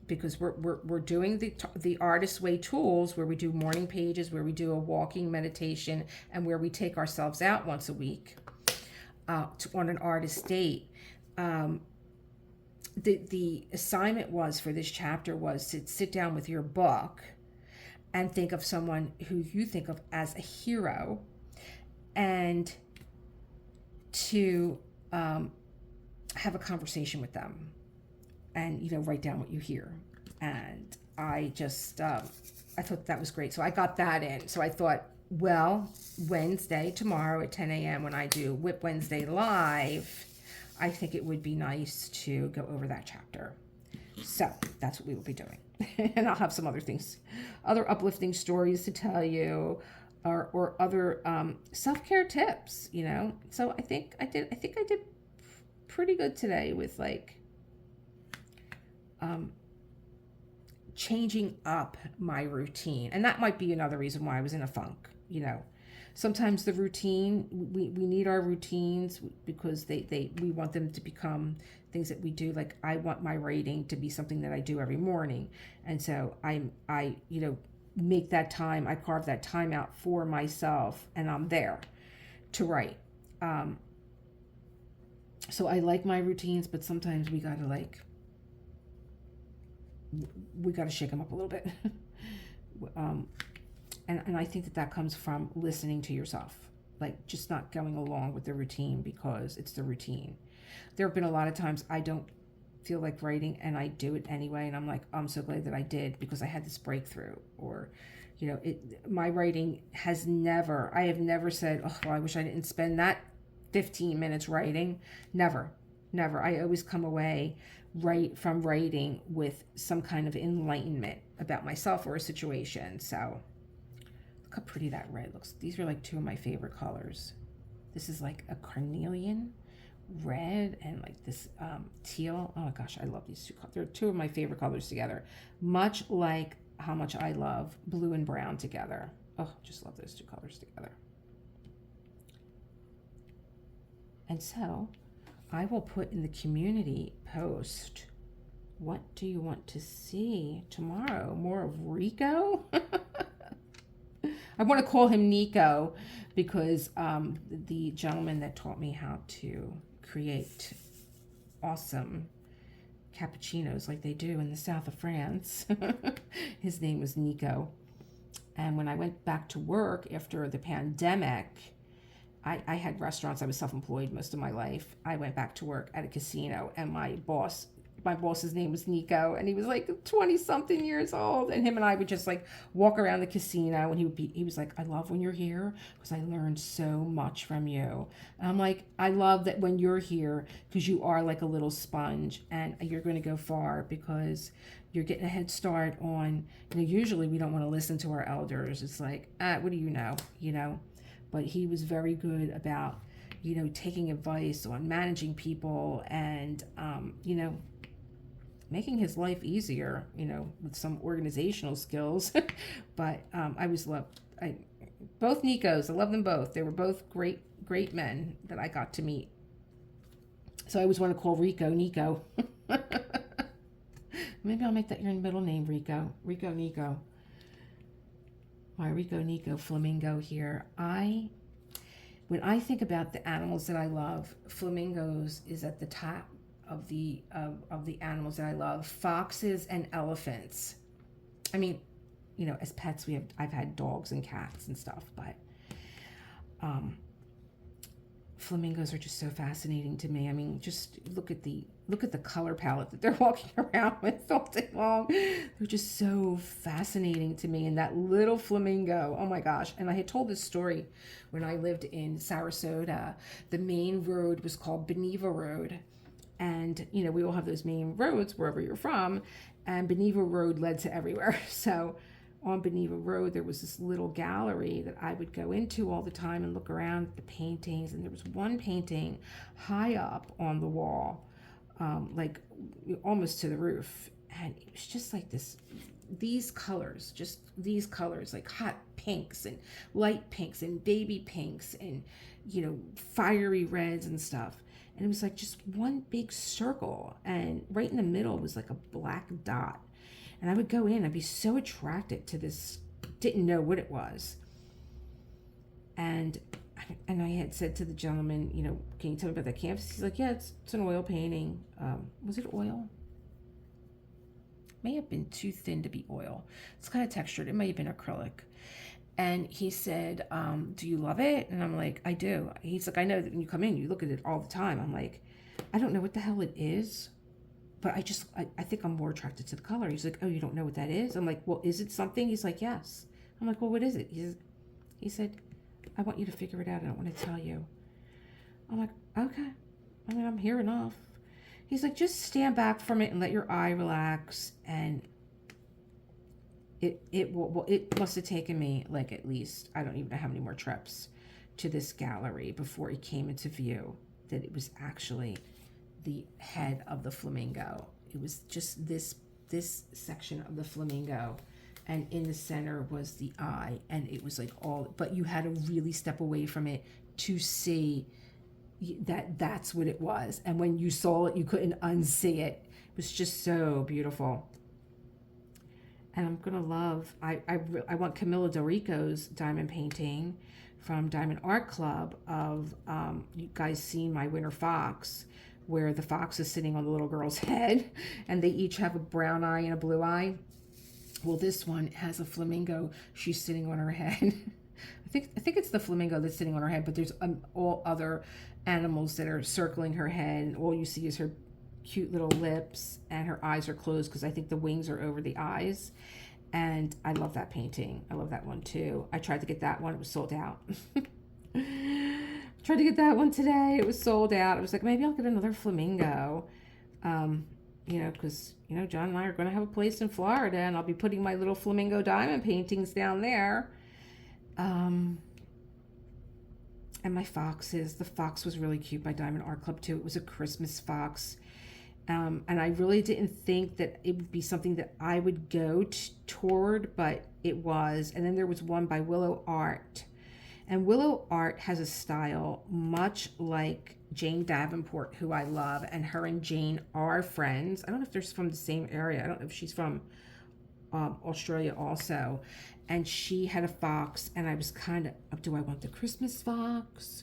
Speaker 1: because we're doing the Artist Way tools, where we do morning pages, where we do a walking meditation, and where we take ourselves out once a week on an artist date. The assignment was for this chapter was to sit down with your book and think of someone who you think of as a hero, and to have a conversation with them, and write down what you hear. And I just I thought that was great, so I got that in. So I thought, well, Wednesday, tomorrow at 10 a.m. when I do WIP Wednesday live, I think it would be nice to go over that chapter. So that's what we will be doing. And I'll have some other things, other uplifting stories to tell you, or other self-care tips, So I think I did pretty good today with changing up my routine. And that might be another reason why I was in a funk, Sometimes the routine, we need our routines because we want them to become things that we do. Like, I want my writing to be something that I do every morning. And so I make that time, I carve that time out for myself, and I'm there to write. So I like my routines, but sometimes we gotta shake them up a little bit. And I think that comes from listening to yourself, just not going along with the routine because it's the routine. There have been a lot of times I don't feel like writing and I do it anyway, and I'm like, I'm so glad that I did, because I had this breakthrough. Or, my writing I have never said, oh, well, I wish I didn't spend that 15 minutes writing. Never. I always come away from writing with some kind of enlightenment about myself or a situation. So look how pretty that red looks. These are two of my favorite colors. This is like a carnelian red, and this teal. Oh my gosh, I love these two colors. They're two of my favorite colors together. Much like how much I love blue and brown together. Oh, just love those two colors together. And so I will put in the community post, what do you want to see tomorrow? More of Rico? I want to call him Nico because the gentleman that taught me how to create awesome cappuccinos like they do in the south of France, his name was Nico. And when I went back to work after the pandemic, I had restaurants. I was self-employed most of my life. I went back to work at a casino, and my boss's name was Nico, and he was 20 something years old, and him and I would just walk around the casino, and he was like, I love when you're here because I learned so much from you. And I'm like, I love that when you're here because you are like a little sponge, and you're going to go far because you're getting a head start on, usually we don't want to listen to our elders. It's like, what do you know, but he was very good about, taking advice on managing people and, making his life easier, with some organizational skills. But I always loved both Nikos. I love them both. They were both great men that I got to meet. So I always want to call Rico Nico. Maybe I'll make that your middle name, Rico. Rico Nico. My Rico Nico flamingo here. When I think about the animals that I love, flamingos is at the top of the animals that I love: foxes and elephants. I mean, as pets, I've had dogs and cats and stuff, but um, flamingos are just so fascinating to me. I mean, just look at the color palette that they're walking around with all day long. They're just so fascinating to me. And that little flamingo, oh my gosh. And I had told this story when I lived in Sarasota. The main road was called Beneva Road. And, we all have those main roads wherever you're from. And Beneva Road led to everywhere. So on Beneva Road, there was this little gallery that I would go into all the time and look around at the paintings. And there was one painting high up on the wall, like almost to the roof. And it was just like these colors, like hot pinks and light pinks and baby pinks and, fiery reds and stuff. And it was like just one big circle. And right in the middle was like a black dot. And I would go in, I'd be so attracted to this, didn't know what it was. And I had said to the gentleman, can you tell me about that canvas? He's like, yeah, it's an oil painting. Was it oil? May have been too thin to be oil. It's kind of textured. It may have been acrylic. And he said, do you love it? And I'm like, I do. He's like, I know that when you come in, you look at it all the time. I'm like, I don't know what the hell it is, but I think I'm more attracted to the color. He's like, oh, you don't know what that is? I'm like, well, is it something? He's like, yes. I'm like, well, what is it? He said, I want you to figure it out. I don't want to tell you. I'm like, okay. I mean, I'm here enough. He's like, just stand back from it and let your eye relax. And it must have taken me like at least, I don't even know how many more trips to this gallery before it came into view that it was actually the head of the flamingo. It was just this section of the flamingo, and in the center was the eye, and it was like all, but you had to really step away from it to see that's what it was. And when you saw it, you couldn't unsee it. It was just so beautiful. And I'm gonna love, I want Camilla Del Rico's diamond painting from Diamond Art Club of, you guys seen my winter fox, where the fox is sitting on the little girl's head and they each have a brown eye and a blue eye. Well, this one has a flamingo. She's sitting on her head. I think it's the flamingo that's sitting on her head, but there's all other animals that are circling her head, and all you see is her cute little lips, and her eyes are closed because I think the wings are over the eyes. And I love that painting. I love that one too. I tried to get that one. It was sold out. Tried to get that one today. It was sold out. I was like, maybe I'll get another flamingo. Because, John and I are going to have a place in Florida, and I'll be putting my little flamingo diamond paintings down there. And my foxes. The fox was really cute by Diamond Art Club too. It was a Christmas fox. And I really didn't think that it would be something that I would go toward, but it was. And then there was one by Willow Art. And Willow Art has a style much like Jane Davenport, who I love, and her and Jane are friends. I don't know if they're from the same area. I don't know if she's from Australia also. And she had a fox, and I was kind of, do I want the Christmas fox?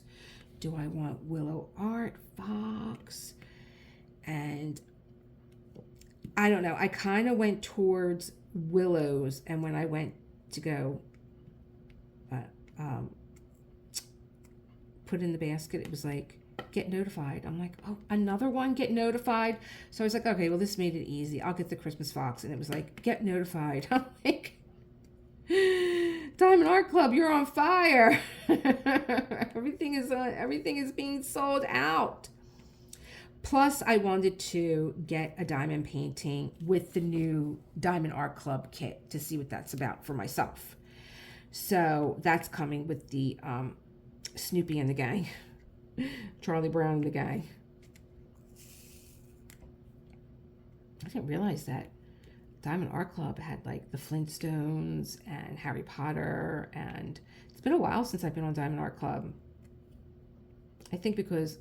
Speaker 1: Do I want Willow Art fox? And I don't know. I kind of went towards Willow's, and when I went to go put in the basket, it was like, get notified. I'm like, oh, another one, get notified. So I was like, okay, well, this made it easy. I'll get the Christmas fox. And it was like, get notified. I'm like, Diamond Art Club, you're on fire. Everything is being sold out. Plus, I wanted to get a diamond painting with the new Diamond Art Club kit to see what that's about for myself. So that's coming with the Snoopy and the gang, Charlie Brown and the gang. I didn't realize that Diamond Art Club had like the Flintstones and Harry Potter, and it's been a while since I've been on Diamond Art Club. I think because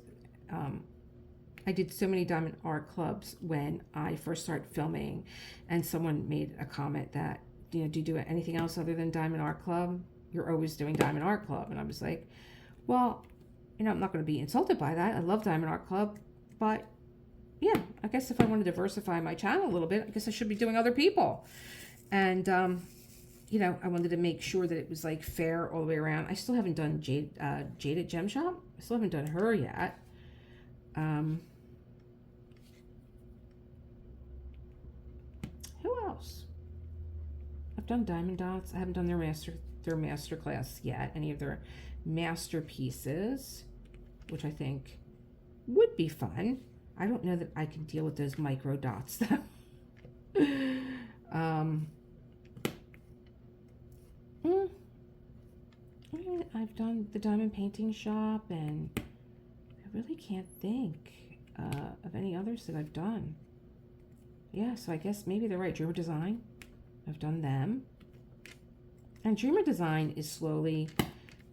Speaker 1: I did so many Diamond Art Clubs when I first started filming, and someone made a comment that, do you do anything else other than Diamond Art Club? You're always doing Diamond Art Club. And I was like, well, I'm not going to be insulted by that. I love Diamond Art Club, but yeah, I guess if I want to diversify my channel a little bit, I guess I should be doing other people. And I wanted to make sure that it was like fair all the way around. I still haven't done Jade at Gem Shop. I still haven't done her yet. Who else? I've done Diamond Dots. I haven't done their master class yet. Any of their masterpieces, which I think would be fun. I don't know that I can deal with those micro dots though. I've done the diamond painting shop, and I really can't think of any others that I've done. Yeah, so I guess maybe they're right. Dreamer Design, I've done them. And Dreamer Design is slowly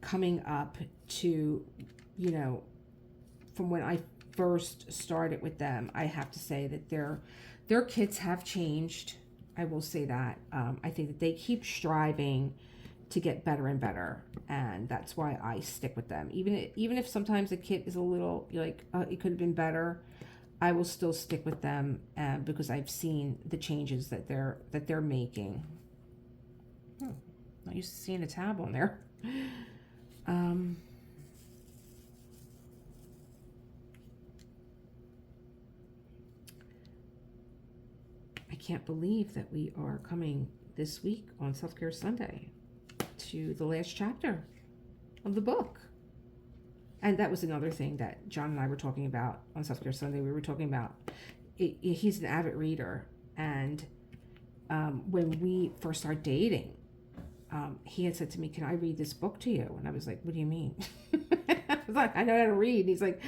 Speaker 1: coming up to, from when I first started with them. I have to say that their kits have changed. I will say that. I think that they keep striving to get better and better, and that's why I stick with them. Even if sometimes the kit is a little like it could have been better, I will still stick with them because I've seen the changes that they're making. Not used to seeing a tab on there. I can't believe that we are coming this week on Self-Care Sunday to the last chapter of the book. And that was another thing that John and I were talking about on Self-Care Sunday. We were talking about he's an avid reader, and when we first started dating, he had said to me, "Can I read this book to you?" And I was like, "What do you mean?" I was like, "I know how to read." He's like,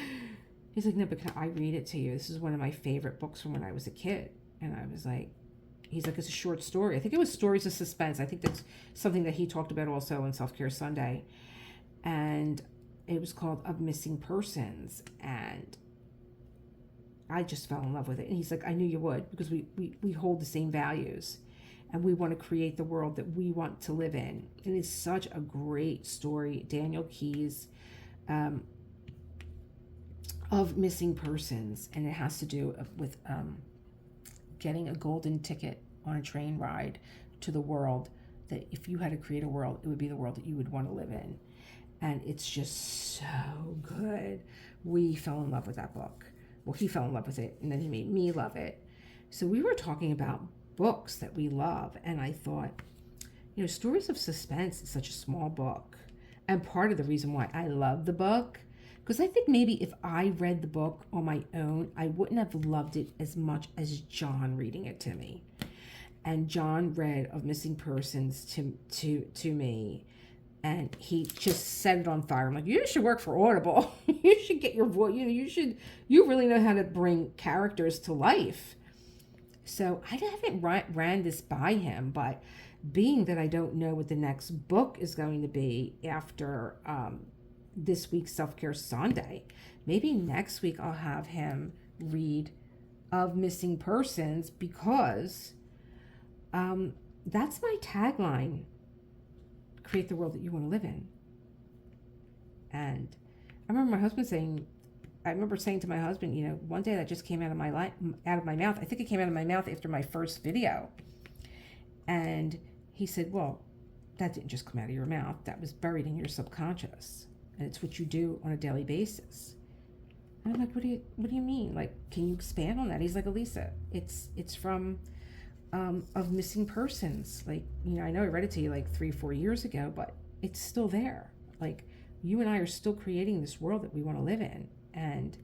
Speaker 1: "No, but can I read it to you? This is one of my favorite books from when I was a kid." And I was like, he's like, "It's a short story." I think it was Stories of Suspense. I think that's something that he talked about also on Self-Care Sunday. And it was called Of Missing Persons. And I just fell in love with it. And he's like, "I knew you would, because we hold the same values. And we want to create the world that we want to live in." It is such a great story. Daniel Keyes, Of Missing Persons. And it has to do with getting a golden ticket on a train ride to the world that if you had to create a world, it would be the world that you would want to live in. And it's just so good. We fell in love with that book. Well, he fell in love with it, and then he made me love it. So we were talking about books that we love, and I thought, Stories of Suspense is such a small book. And part of the reason why I love the book, because I think maybe if I read the book on my own, I wouldn't have loved it as much as John reading it to me. And John read Of Missing Persons to me, and he just set it on fire. I'm like, "You should work for Audible. You should get your voice. You really know how to bring characters to life." So I haven't ran this by him, but being that I don't know what the next book is going to be after this week's Self-Care Sunday, maybe next week I'll have him read Of Missing Persons, because that's my tagline: create the world that you want to live in. And I remember saying to my husband, one day that just came out of my mouth. I think it came out of my mouth after my first video. And he said, "Well, that didn't just come out of your mouth. That was buried in your subconscious. And it's what you do on a daily basis." And I'm like, what do you mean? Like, can you expand on that? He's like, "Elisa, it's from Of Missing Persons. Like, I know I read it to you like 3-4 years ago, but it's still there. Like, you and I are still creating this world that we want to live in. And,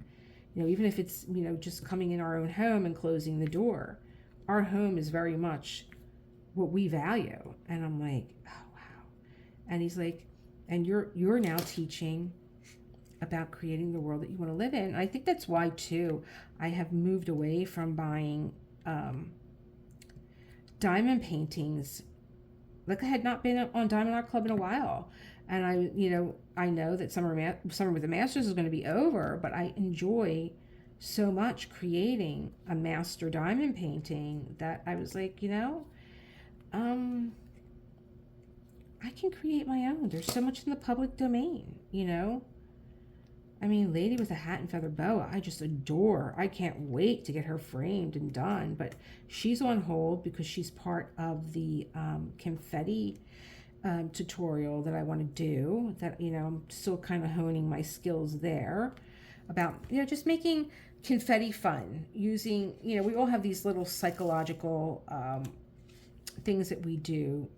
Speaker 1: even if it's, just coming in our own home and closing the door, our home is very much what we value." And I'm like, "Oh, wow." And he's like, "And you're now teaching about creating the world that you want to live in." And I think that's why too I have moved away from buying diamond paintings. Like, I had not been on Diamond Art Club in a while, and I know that summer with the Masters is going to be over, but I enjoy so much creating a master diamond painting that I was like, I can create my own. There's so much in the public domain, I mean, Lady with a Hat and Feather Boa, I just adore. I can't wait to get her framed and done. But she's on hold because she's part of the confetti tutorial that I want to do. That, I'm still kind of honing my skills there about, just making confetti fun. Using, we all have these little psychological things that we do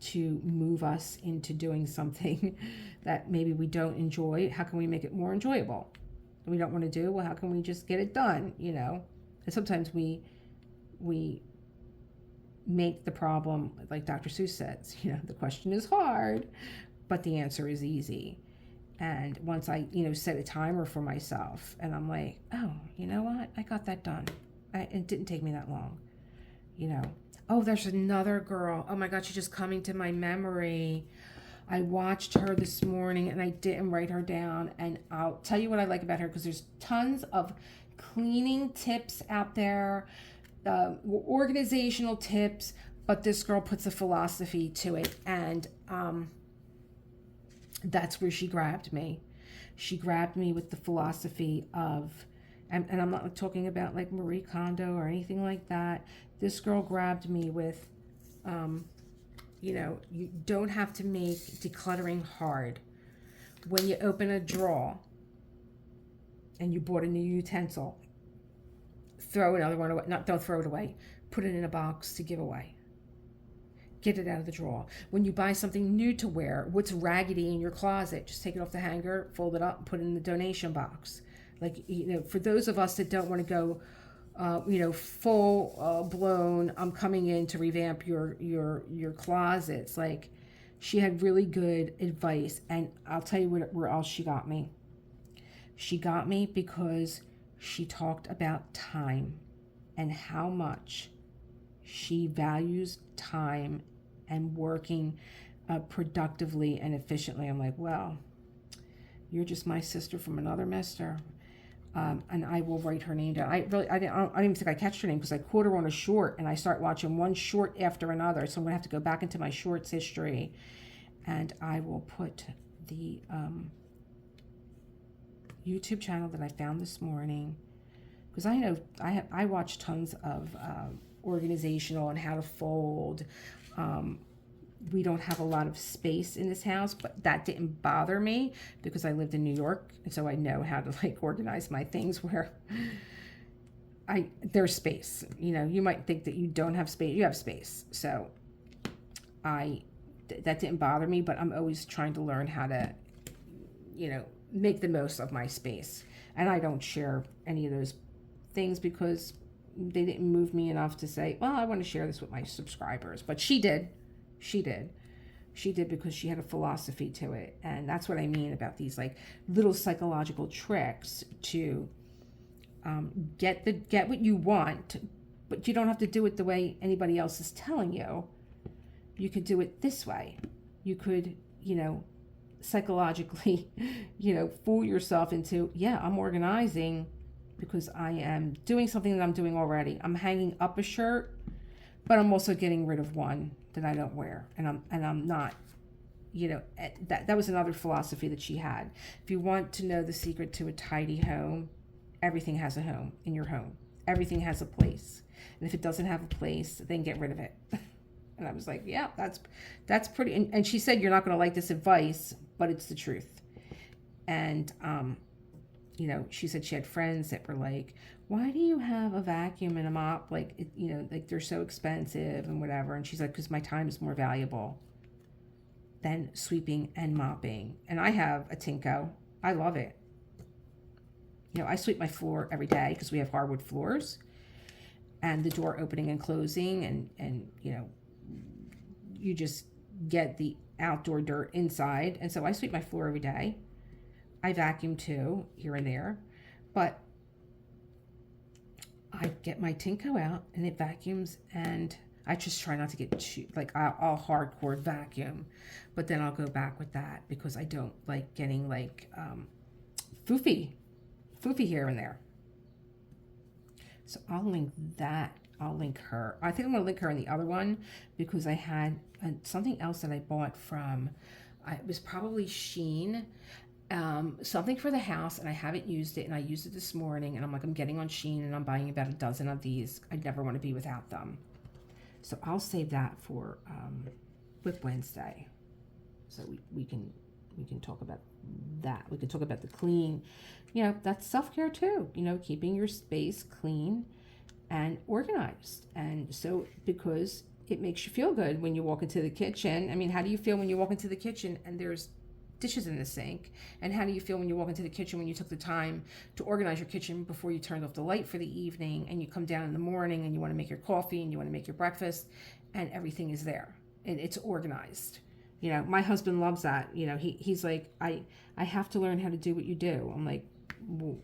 Speaker 1: to move us into doing something that maybe we don't enjoy. How can we make it more enjoyable? We don't want to do, well, how can we just get it done? And sometimes we make the problem, like Dr. Seuss says, the question is hard, but the answer is easy. And once I, set a timer for myself, and I'm like, oh, you know what? I got that done. It didn't take me that long, Oh, there's another girl. Oh my God, she's just coming to my memory. I watched her this morning and I didn't write her down. And I'll tell you what I like about her, because there's tons of cleaning tips out there, organizational tips, but this girl puts a philosophy to it. And that's where she grabbed me. She grabbed me with the philosophy of, and I'm not talking about like Marie Kondo or anything like that. This girl grabbed me with, you don't have to make decluttering hard. When you open a drawer and you bought a new utensil, throw another one away. Don't throw it away. Put it in a box to give away. Get it out of the drawer. When you buy something new to wear, what's raggedy in your closet, just take it off the hanger, fold it up, put it in the donation box. Like, for those of us that don't want to go, full blown, I'm coming in to revamp your closets. Like, she had really good advice. And I'll tell you where else she got me. She got me because she talked about time and how much she values time and working productively and efficiently. I'm like, well, you're just my sister from another mister. And I will write her name down. I don't even think I catch her name, because I caught her on a short and I start watching one short after another. So I'm gonna have to go back into my shorts history, and I will put the YouTube channel that I found this morning, because I know I watch tons of organizational and how to fold. We don't have a lot of space in this house, but that didn't bother me because I lived in New York, and so I know how to like organize my things where there's space. You might think that you don't have space, you have space. So that didn't bother me, but I'm always trying to learn how to, make the most of my space. And I don't share any of those things because they didn't move me enough to say, well, I want to share this with my subscribers. But she did. She did because she had a philosophy to it. And that's what I mean about these like little psychological tricks to get what you want, but you don't have to do it the way anybody else is telling you. You could do it this way. You could, psychologically, fool yourself into, yeah, I'm organizing because I am doing something that I'm doing already. I'm hanging up a shirt, but I'm also getting rid of one that I don't wear, and I'm not, that was another philosophy that she had. If you want to know the secret to a tidy home, everything has a home in your home. Everything has a place, and if it doesn't have a place, then get rid of it. And I was like, yeah, that's pretty. And she said, you're not going to like this advice, but it's the truth. And she said she had friends that were like, why do you have a vacuum and a mop? Like, like they're so expensive and whatever. And she's like, because my time is more valuable than sweeping and mopping. And I have a Tinko. I love it. I sweep my floor every day because we have hardwood floors, and the door opening and closing, and you just get the outdoor dirt inside. And so I sweep my floor every day. I vacuum too, here and there, but I get my Tinko out and it vacuums, and I just try not to get too, like, I'll hardcore vacuum, but then I'll go back with that because I don't like getting like foofy here and there. So I'll link that. I'll link her. I think I'm going to link her in the other one because I had something else that I bought from, it was probably Shein, something for the house, and I haven't used it, and I used it this morning, and I'm like, I'm getting on Shein, and I'm buying about a dozen of these. I never want to be without them. So I'll save that for WIP Wednesday. So we can talk about that. We can talk about the clean. That's self-care too. Keeping your space clean and organized. And so, because it makes you feel good when you walk into the kitchen. I mean, how do you feel when you walk into the kitchen and there's dishes in the sink? And how do you feel when you walk into the kitchen when you took the time to organize your kitchen before you turned off the light for the evening, and you come down in the morning and you want to make your coffee and you want to make your breakfast, and everything is there and it's organized? My husband loves that. He's like, I have to learn how to do what you do. I'm like, well,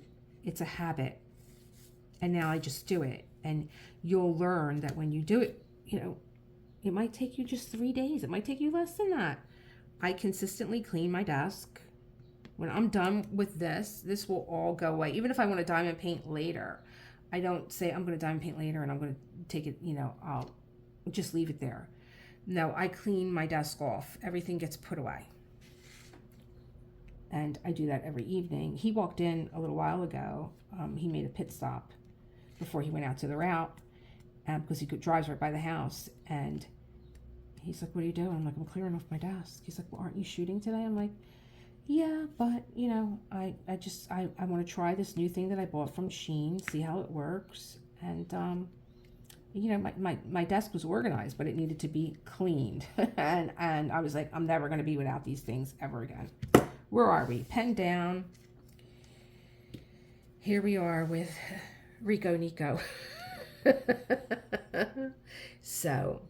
Speaker 1: it's a habit, and now I just do it. And you'll learn that when you do it, it might take you just 3 days. It might take you less than that. I consistently clean my desk. When I'm done with this will all go away. Even if I want to diamond paint later, I don't say I'm going to diamond paint later and I'm going to take it, I'll just leave it there. No, I clean my desk off. Everything gets put away. And I do that every evening. He walked in a little while ago. He made a pit stop before he went out to the route, because he drives right by the house. And he's like, what are you doing? I'm like, I'm clearing off my desk. He's like, well, aren't you shooting today? I'm like, yeah, but I want to try this new thing that I bought from Shein, see how it works. And my desk was organized, but it needed to be cleaned. and I was like, I'm never going to be without these things ever again. Where are we? Pen down. Here we are with Rico Nico. So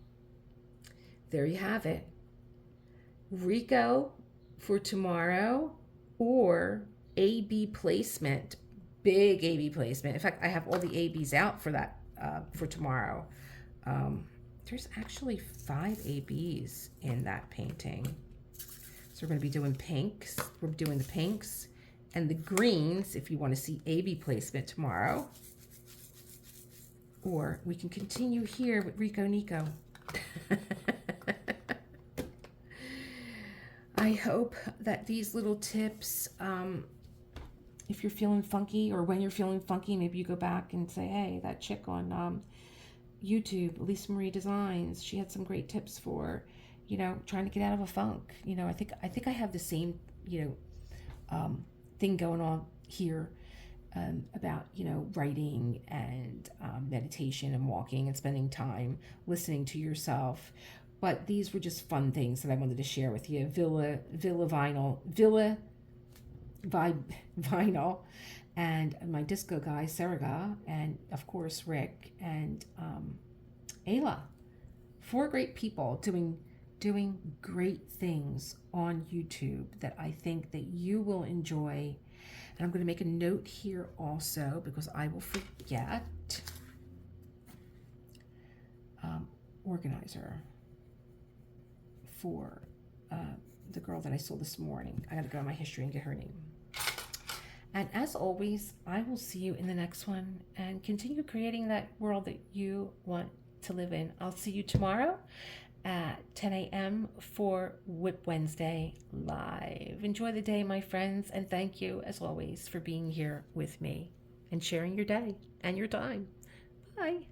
Speaker 1: there you have it. Rico for tomorrow, or AB placement, big AB placement. In fact, I have all the ABs out for that for tomorrow. There's actually 5 ABs in that painting. So we're going to be doing pinks. We're doing the pinks and the greens if you want to see AB placement tomorrow. Or we can continue here with Rico Nico. I hope that these little tips, if you're feeling funky, or when you're feeling funky, maybe you go back and say, hey, that chick on YouTube, Lisa Marie Designs, she had some great tips for, trying to get out of a funk. I think I have the same, thing going on here. About writing and meditation and walking and spending time listening to yourself. But these were just fun things that I wanted to share with you. Villa vinyl, and my disco guy Serega, and of course Rick and Ayla. 4 great people doing great things on YouTube that I think that you will enjoy. And I'm going to make a note here also, because I will forget. Organizer for the girl that I saw this morning. I got to go in my history and get her name. And as always, I will see you in the next one, and continue creating that world that you want to live in. I'll see you tomorrow at 10 a.m. for WIP Wednesday live. Enjoy the day, my friends, and thank you, as always, for being here with me and sharing your day and your time. Bye.